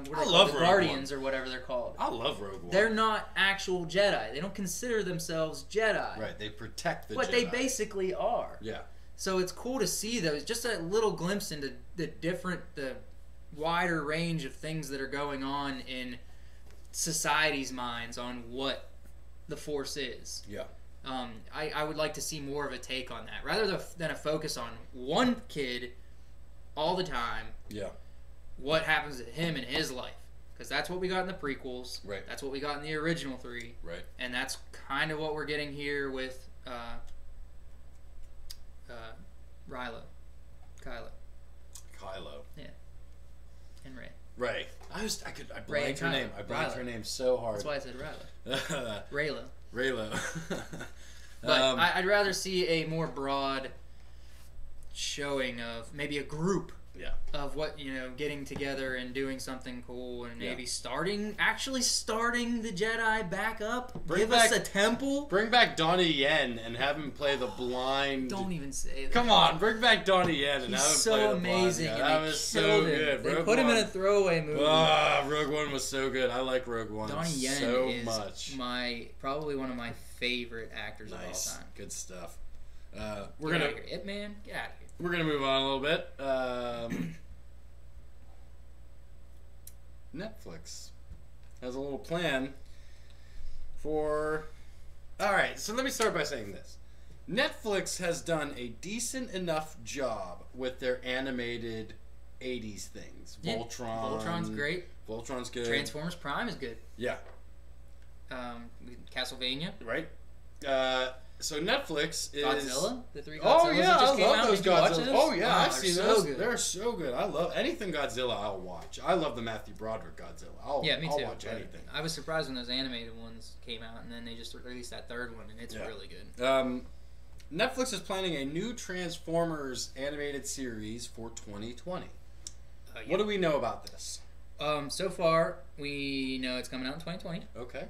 what are I they love called? The Rogue Guardians or whatever they're called. I love Rogue One. They're not actual Jedi. They don't consider themselves Jedi. Right, they protect the But Jedi. they basically are. Yeah. So it's cool to see those. Just a little glimpse into the wider range of things that are going on in society's minds on what the Force is. Yeah. I would like to see more of a take on that rather than a focus on one kid all the time. Yeah. What happens to him in his life? Because that's what we got in the prequels. Right. That's what we got in the original 3. Right. And that's kind of what we're getting here with Kylo. Yeah. And Rey. Ray. I Ray blanked her and name. Kylo. I blanked Rylo. her name so hard. That's why I said Rylo. Raylo. Raylo. But I'd rather see a more broad showing of maybe a group yeah. of what, getting together and doing something cool and maybe Yeah. actually starting the Jedi back up. Bring Give back- us a temple. Bring back Donnie Yen and have him play the blind. Don't even say that. Come on, bring back Donnie Yen and He's have him so play the amazing, blind and guy. they That was killed so him. good. They Rogue put him in a One. throwaway movie. Rogue One was so good. I like Rogue One Donnie Yen so is much. probably one of my favorite actors of all Nice, time. good stuff. Get out of here. It Man, get out of here. We're gonna move on a little bit. Netflix has a little plan for. All right, so let me start by saying this: Netflix has done a decent enough job with their animated '80s things. Yeah. Voltron. Voltron's great. Voltron's good. Transformers Prime is good. Yeah. Castlevania. Right. So Netflix is Godzilla. The 3 Godzillas Oh yeah, that I just came love out. those Did you watch Godzillas. those? Oh yeah, I've they're seen so those. good. They're so good. I love anything Godzilla. I'll watch. I love the Matthew Broderick Godzilla. Yeah, me too. I'll watch but anything. I was surprised when those animated ones came out, and then they just released that third one, and it's Yeah. really good. Netflix is planning a new Transformers animated series for 2020. Yeah. What do we know about this? So far, we know it's coming out in 2020. Okay.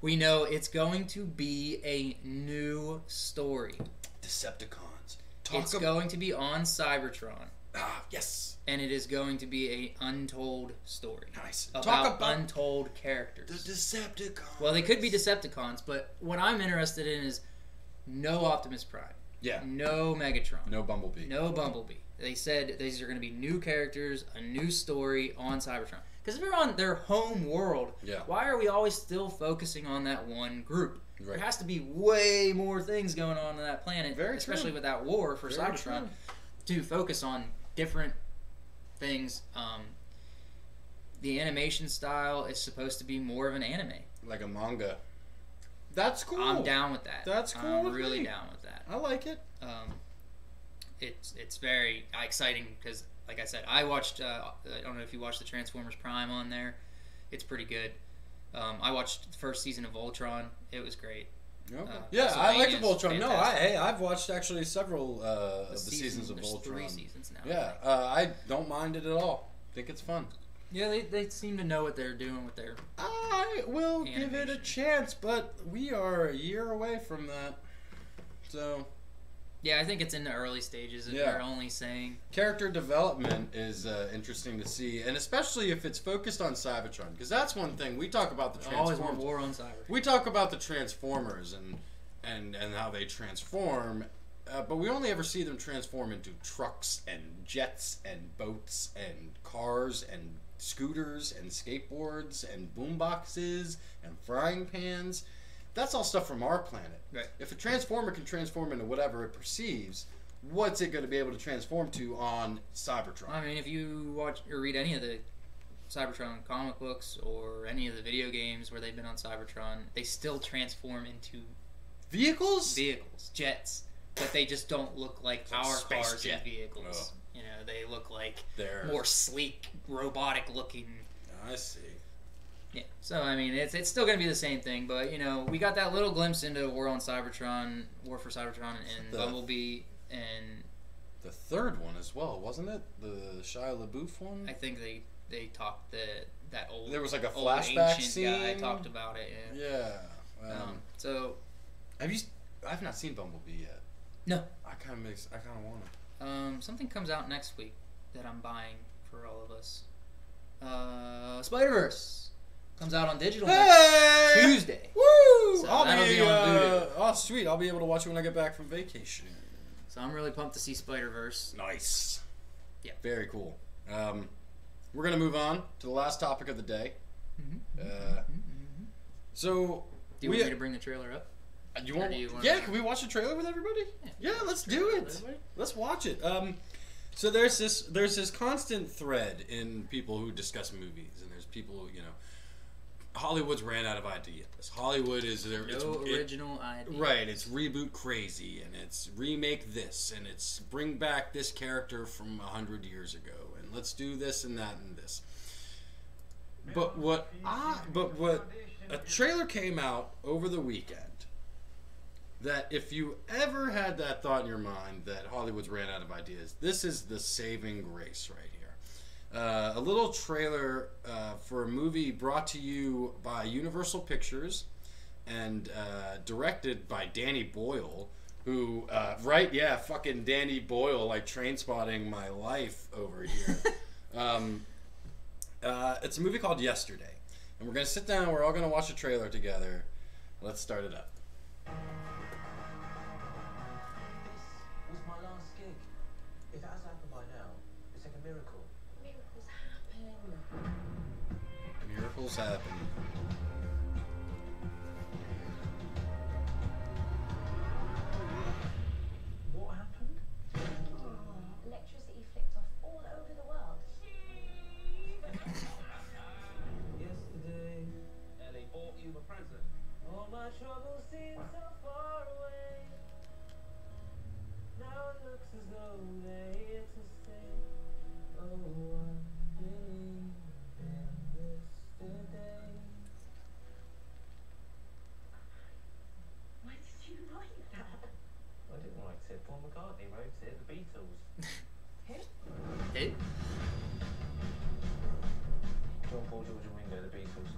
We know it's going to be a new story. Decepticons. It's going to be on Cybertron, Yes. and it is going to be a untold story. Nice. About, Talk about untold characters. the Decepticons. Well, they could be Decepticons, but what I'm interested in is no Optimus Prime. Yeah. No Megatron. No Bumblebee. No Bumblebee. They said these are going to be new characters, a new story on Cybertron. Because if they're on their home world, Yeah. why are we always still focusing on that one group? Right. There has to be way more things going on that planet, Very especially true. with that war for Very Cybertron, true. to focus on different things. The animation style is supposed to be more of an anime. Like a manga. That's cool. I'm down with that. That's cool I'm with really me. down with that. I like it. It's very exciting because, like I said, I watched. I don't know if you watched the Transformers Prime on there. It's pretty good. I watched the first season of Voltron. It was great. Okay. Yeah, I like the Castlevania's Voltron. No, fantastic. I've watched actually several of the seasons of There's Voltron. 3 seasons now. Yeah, I don't mind it at all. Think it's fun. Yeah, they seem to know what they're doing with their. I will give it a Animation. chance, but we are a year away from that. So, Yeah, I think it's in the early stages, and Yeah. they're only saying. character development is interesting to see, and especially if it's focused on Cybertron, because that's one thing we talk about the Always Transformers. more war on Cyber. We talk about the Transformers and how they transform, but we only ever see them transform into trucks and jets and boats and cars and scooters and skateboards and boomboxes and frying pans. That's all stuff from our planet. Right. If a transformer can transform into whatever it perceives, what's it going to be able to transform to on Cybertron? I mean, if you watch or read any of the Cybertron comic books or any of the video games where they've been on Cybertron, they still transform into Vehicles? vehicles, jets, but they just don't look like Like our space cars jet. and vehicles. Oh. You know, they look like They're- more sleek, robotic looking. I see. Yeah. So I mean, it's still gonna be the same thing, but you know, we got that little glimpse into War on Cybertron, War for Cybertron, and The- Bumblebee, and The third one as well, wasn't it? The Shia LaBeouf one? I think they talked that old. There was like a old flashback ancient guy scene? talked about it. Yeah. Yeah. So I've not seen Bumblebee yet. no. I kind of want to. Something comes out next week that I'm buying for all of us. Spider-Verse comes out on digital Hey! next Tuesday. Woo! So I'll that'll be be on Voodoo. oh, sweet. I'll be able to watch it when I get back from vacation. So I'm really pumped to see Spider-Verse. Nice. Yeah. Very cool. We're going to move on to the last topic of the day. So, Do you want me to bring the trailer up? you want? do you wanna- Yeah, can we watch the trailer with everybody? Yeah, let's do it. Everybody? Let's watch it. So there's this constant thread in people who discuss movies, and there's people who, Hollywood's ran out of ideas. Hollywood is there. Original idea. Right, it's reboot crazy, and it's remake this, and it's bring back this character from 100 years ago, and let's do this and that and this. But what a trailer came out over the weekend that if you ever had that thought in your mind that Hollywood's ran out of ideas, this is the saving grace right here. A little trailer for a movie brought to you by Universal Pictures and directed by Danny Boyle, who, fucking Danny Boyle, like Trainspotting my life over here. It's a movie called Yesterday. And we're going to sit down, we're all going to watch a trailer together. Let's start it up. This was my last gig. If it has happened by now, it's like a miracle. Miracles happen. Miracles happen. What happened? Electricity flicked off all over the world. Yesterday, Ellie bought you a present. all my troubles seem so far away. Now it looks as though they're here to stay. Oh, I believe in yesterday. Why did you write that? I didn't write it. Paul McCartney wrote it. The Beatles. Hey? John, Paul, George and Ringo. The Beatles.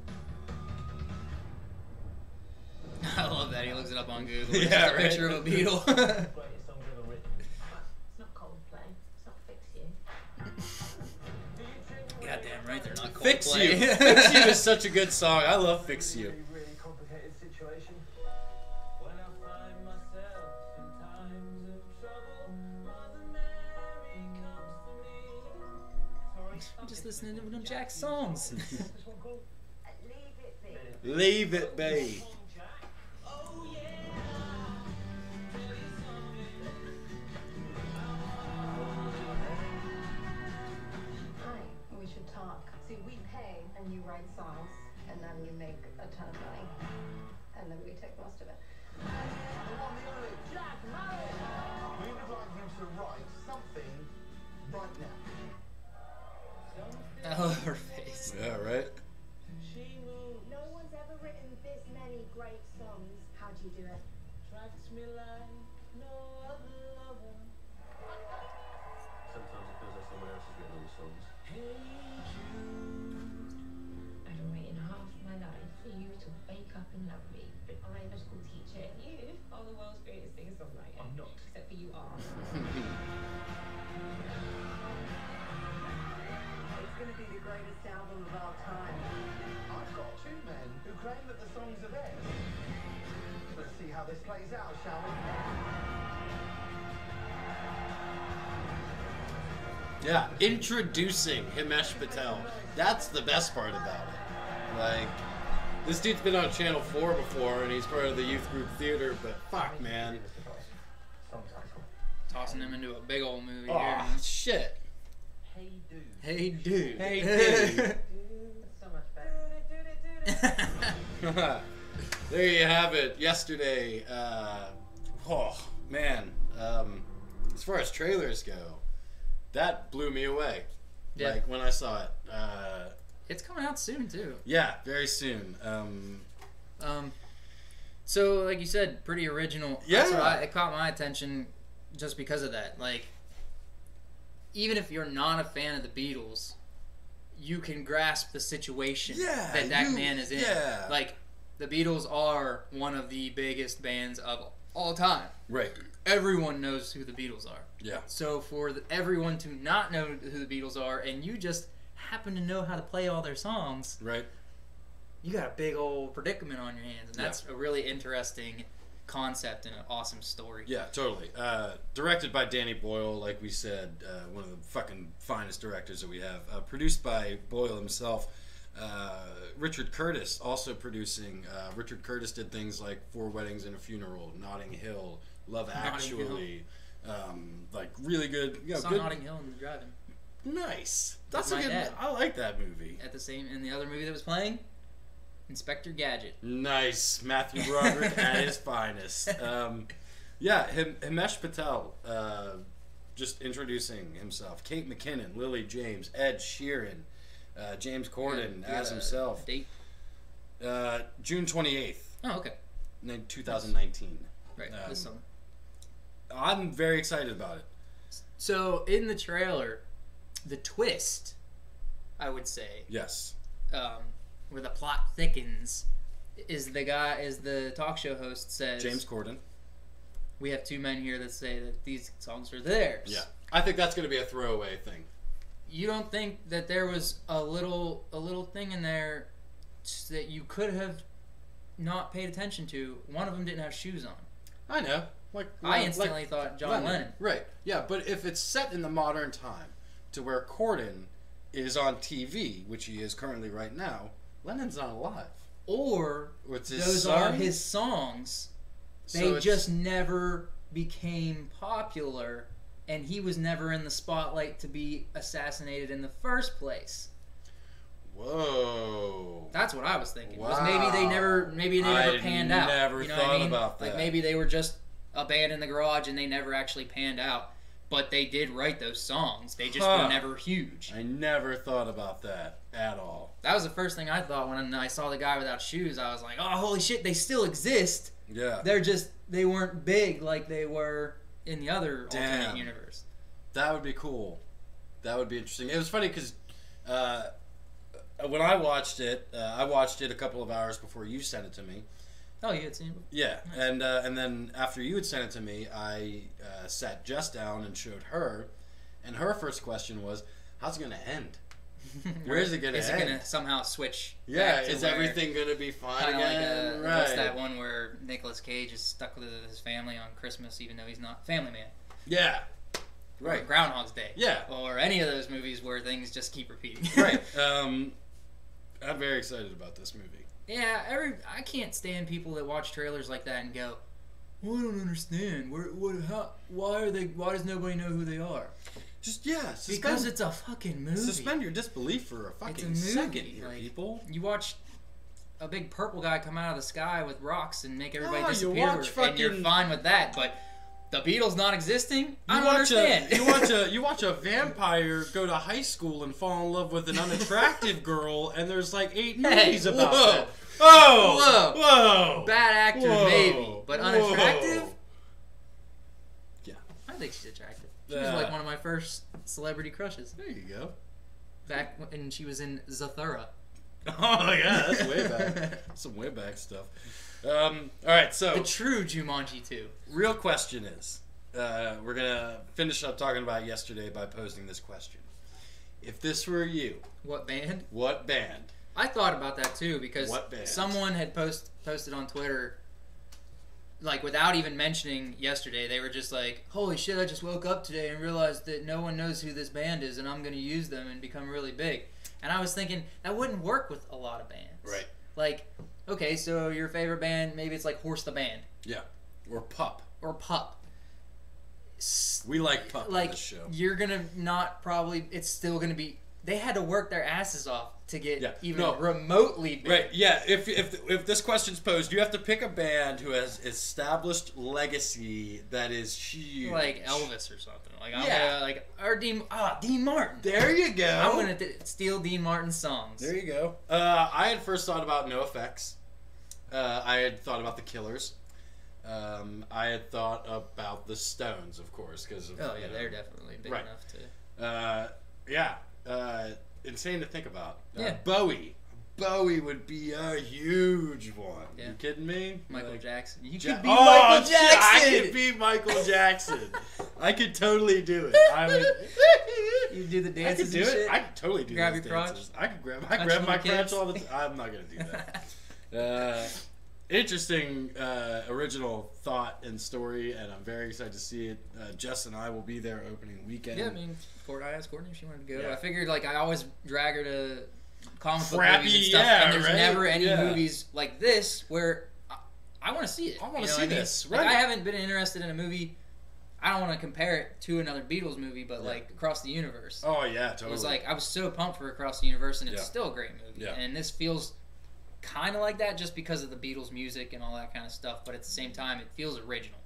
I love that. He looks it up on Google. Yeah, It's just a right. picture of a beetle. Greatest songs ever written. It's not Coldplay. It's not Fix You. Goddamn right, they're not Coldplay. Fix You. Fix You is such a good song. I love Fix You. Really complicated situation. When I find myself in times of trouble, Mother Mary comes to me. Sorry. I'm just listening to one of Jack's songs. This one called Leave it be. Leave it be. Oh yeah. Hi, we should talk. See, we pay and you write songs, and then you make a ton of money, and then we take most of it. Jack, we would like you to write something right now. I love her face. Yeah, right? She moves, No one's ever written this many great songs. How do you do it? attracts me like no other lover. Sometimes it feels like someone else has written all the songs. Hey Jude. I'd waited half my life for you to wake up and love me, but I'm a school teacher and you are the world's greatest singer-songwriter. I'm not. Except for you are. It's gonna be the greatest album of all time. I've got two men who claim that the songs are theirs. Let's see how this plays out, shall we? Yeah, introducing Himesh Patel. That's the best part about it. Like, this dude's been on Channel 4 before, and he's part of the youth group theater, but fuck, man. Song title. Tossing him into a big old movie Oh, shit. Hey Dude. here. Hey, dude. Hey, dude. It's so much better. There you have it. Yesterday. Oh, man. As far as trailers go, that blew me away. Yeah. Like, when I saw it. It's coming out soon, too. Yeah, very soon. So, like you said, pretty original. Yeah. That's what it caught my attention just because of that. Like, even if you're not a fan of the Beatles, you can grasp the situation Yeah, that man is in. yeah. Like, the Beatles are one of the biggest bands of all time. Right. Everyone knows who the Beatles are. Yeah. So for everyone to not know who the Beatles are, and you just happen to know how to play all their songs, Right. you got a big old predicament on your hands, and that's a really interesting concept and an awesome story. Yeah, totally. Directed by Danny Boyle, like we said, one of the fucking finest directors that we have. Produced by Boyle himself. Richard Curtis also producing. Richard Curtis did things like Four Weddings and a Funeral, Notting Hill, Love Actually. Like really good. You know, Saw good. Notting Hill in the drive-in. Nice. That's With a my good. dad. I like that movie. At the same, and the other movie that was playing, Inspector Gadget. Nice. Matthew Broderick at his finest. Himesh Patel, just introducing himself. Kate McKinnon, Lily James, Ed Sheeran, James Corden as himself. Date? June 28th, Oh, okay. 2019. Right. This summer. I'm very excited about it. So in the trailer, the twist, I would say, Yes. where the plot thickens, is the talk show host says, James Corden. we have two men here that say that these songs are theirs. Yeah. I think that's going to be a throwaway thing. You don't think that there was a little thing in there that you could have not paid attention to? One of them didn't have shoes on. I know. I instantly thought John Lennon. Right. Yeah, but if it's set in the modern time to where Corden is on TV, which he is currently right now, Lennon's not alive. Or What's his those son? are his songs. So They it's- just never became popular, and he was never in the spotlight to be assassinated in the first place. Whoa. That's what I was thinking. Was Wow. maybe they never I panned out. never You know thought what I mean? about Like that. maybe they were just a band in the garage and they never actually panned out. But they did write those songs. They just Huh. were never huge. I never thought about that at all. That was the first thing I thought when I saw the guy without shoes. I was like, oh, holy shit, they still exist. Yeah. They weren't big like they were in the other Damn. alternate universe. That would be cool. That would be interesting. It was funny because when I watched it a couple of hours before you sent it to me. Oh, you had seen it? Yeah, and then after you had sent it to me, I sat Jess down and showed her, and her first question was, "How's it gonna end? Where is it gonna Is end? it gonna somehow switch? Yeah, back to is where- everything gonna be fine Kind of again? like what's that one where Nicolas Cage is stuck with his family on Christmas, even though he's not Family Man. Yeah, Or right, Groundhog's Day. Yeah. Or any of those movies where things just keep repeating. right. I'm very excited about this movie. Yeah, I can't stand people that watch trailers like that and go, well, I don't understand. Why does nobody know who they are? Just suspend, Because it's a fucking movie. suspend your disbelief for a It's fucking a movie. second here, Like, people. You watch a big purple guy come out of the sky with rocks and make everybody Oh, you disappear, watch and you're fucking- fine with that. But the Beatles not existing, I don't watch understand. you watch a vampire go to high school and fall in love with an unattractive girl, and there's like 8 movies about whoa. that. Oh, Whoa. whoa, Bad actor, Whoa. maybe, but unattractive. Whoa. Yeah, I think she's attractive. She was Yeah. like one of my first celebrity crushes there you go. back when she was in Zathura. Oh yeah, that's way back. That's some way back stuff. All right, so The true Jumanji 2. real question is, we're gonna finish up talking about yesterday by posing this question: if this were you, What band? what band? I thought about that too because What band? someone had posted on Twitter, like without even mentioning yesterday, they were just like, "Holy shit! I just woke up today and realized that no one knows who this band is, and I'm going to use them and become really big." And I was thinking that wouldn't work with a lot of bands. Right. Like, okay, so your favorite band, maybe it's like Horse the Band Yeah, or Pup. or Pup. We like Pup on Like, this show. you're gonna not probably. It's still gonna be. They had to work their asses off to get Yeah, even no. remotely big. Right, yeah. If this question's posed, you have to pick a band who has established legacy that is huge. Like Elvis or something. Like I'm Yeah. gonna, or Dean Martin. There you go. I'm gonna steal Dean Martin's songs. There you go. I had first thought about NoFX. I had thought about the Killers. I had thought about the Stones, of course, because Oh yeah, they're definitely big Right. enough to. insane to think about. Yeah. Bowie. Bowie would be a huge one. Yeah. You kidding me? Michael Like, Jackson. You Ja- could be oh, Michael shit, Jackson. I could be Michael Jackson. I could totally do it. I would. You do the I could dances do and it. shit. I could totally do Grab those your crotch? dances. I grab Touch my little crotch kids? all the time. I'm not gonna do that. Interesting original thought and story, and I'm very excited to see it. Jess and I will be there opening weekend. Yeah, I mean, I asked Courtney if she wanted to go. Yeah. I figured, like, I always drag her to comic book Crappy, movies and stuff, yeah, and there's right? never any Yeah. movies like this where I want to see it. I wanna You know see what mean? this, Like, right. I haven't been interested in a movie. I don't want to compare it to another Beatles movie, but like Across the Universe. Oh yeah, totally. It was like I was so pumped for Across the Universe, and it's Yeah. still a great movie. Yeah. And this feels kind of like that just because of the Beatles music and all that kind of stuff. But at the same time, it feels original,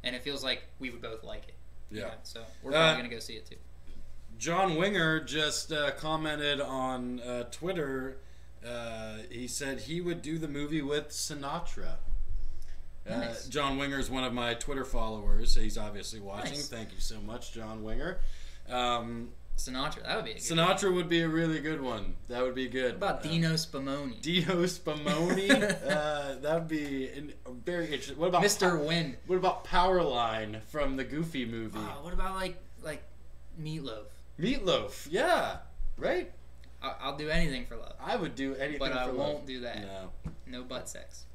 and it feels like we would both like it. Yeah. You know? So we're probably gonna go see it too. John Winger just commented on Twitter. He said he would do the movie with Sinatra. Nice. John Winger is one of my Twitter followers. He's obviously watching. Nice. Thank you so much, John Winger. Sinatra, that would be a good Sinatra would be a really good one. That would be good. What about Dino Spumoni? Dino Spumoni? That would be very interesting. What about Mr. Wind. What about Powerline from the Goofy movie? What about like Meatloaf? Meatloaf, yeah, right. I'll do anything for love, I would do anything but for I love. won't do that. No, No butt sex.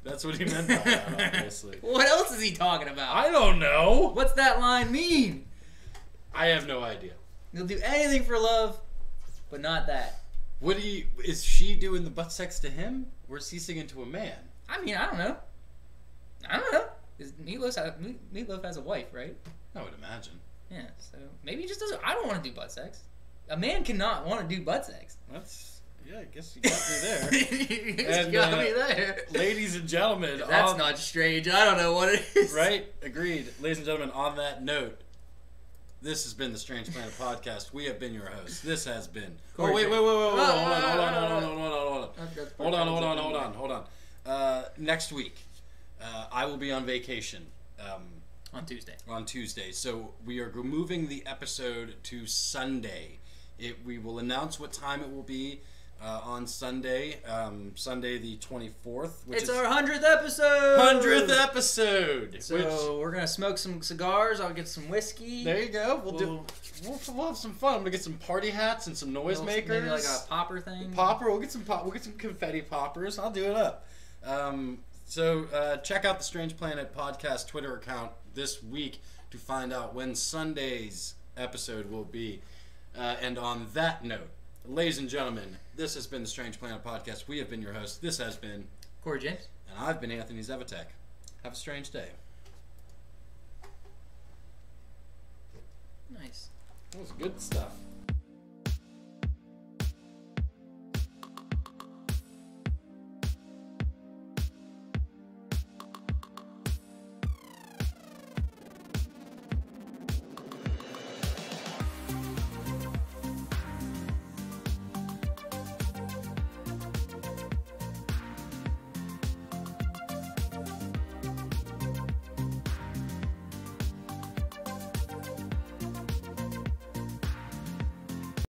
that's what he meant by that, obviously. What else is he talking about? I don't know. What's that line mean? I have no idea. You'll do anything for love, but not that. Is she doing the butt sex to him, or is he singing to a man? I mean, I don't know. Meatloaf has a wife, right? I would imagine. Yeah, so maybe he just doesn't. I don't want to do butt sex. A man cannot want to do butt sex. I guess you got me there. You And, got me there. Ladies and gentlemen, That's on- not strange. I don't know what it is. right? Agreed. Ladies and gentlemen, on that note, this has been the Strange Planet Podcast. We have been your hosts. This has been. Corey, Oh wait, hold Hold on. Next week, I will be on vacation. On Tuesday. On Tuesday, so we are moving the episode to Sunday. We will announce what time it will be on Sunday, Sunday the 24th. Which It's is our 100th episode. 100th episode. So we're gonna smoke some cigars. I'll get some whiskey. There you go. We'll have some fun. I'm gonna get some party hats and some noisemakers. Maybe like a popper thing. Popper. We'll get some confetti poppers. I'll do it up. So check out the Strange Planet Podcast Twitter account this week to find out when Sunday's episode will be. And on that note, ladies and gentlemen, this has been the Strange Planet Podcast. We have been your hosts. This has been Corey James. And I've been Anthony Zevatek. Have a strange day. Nice. That was good stuff.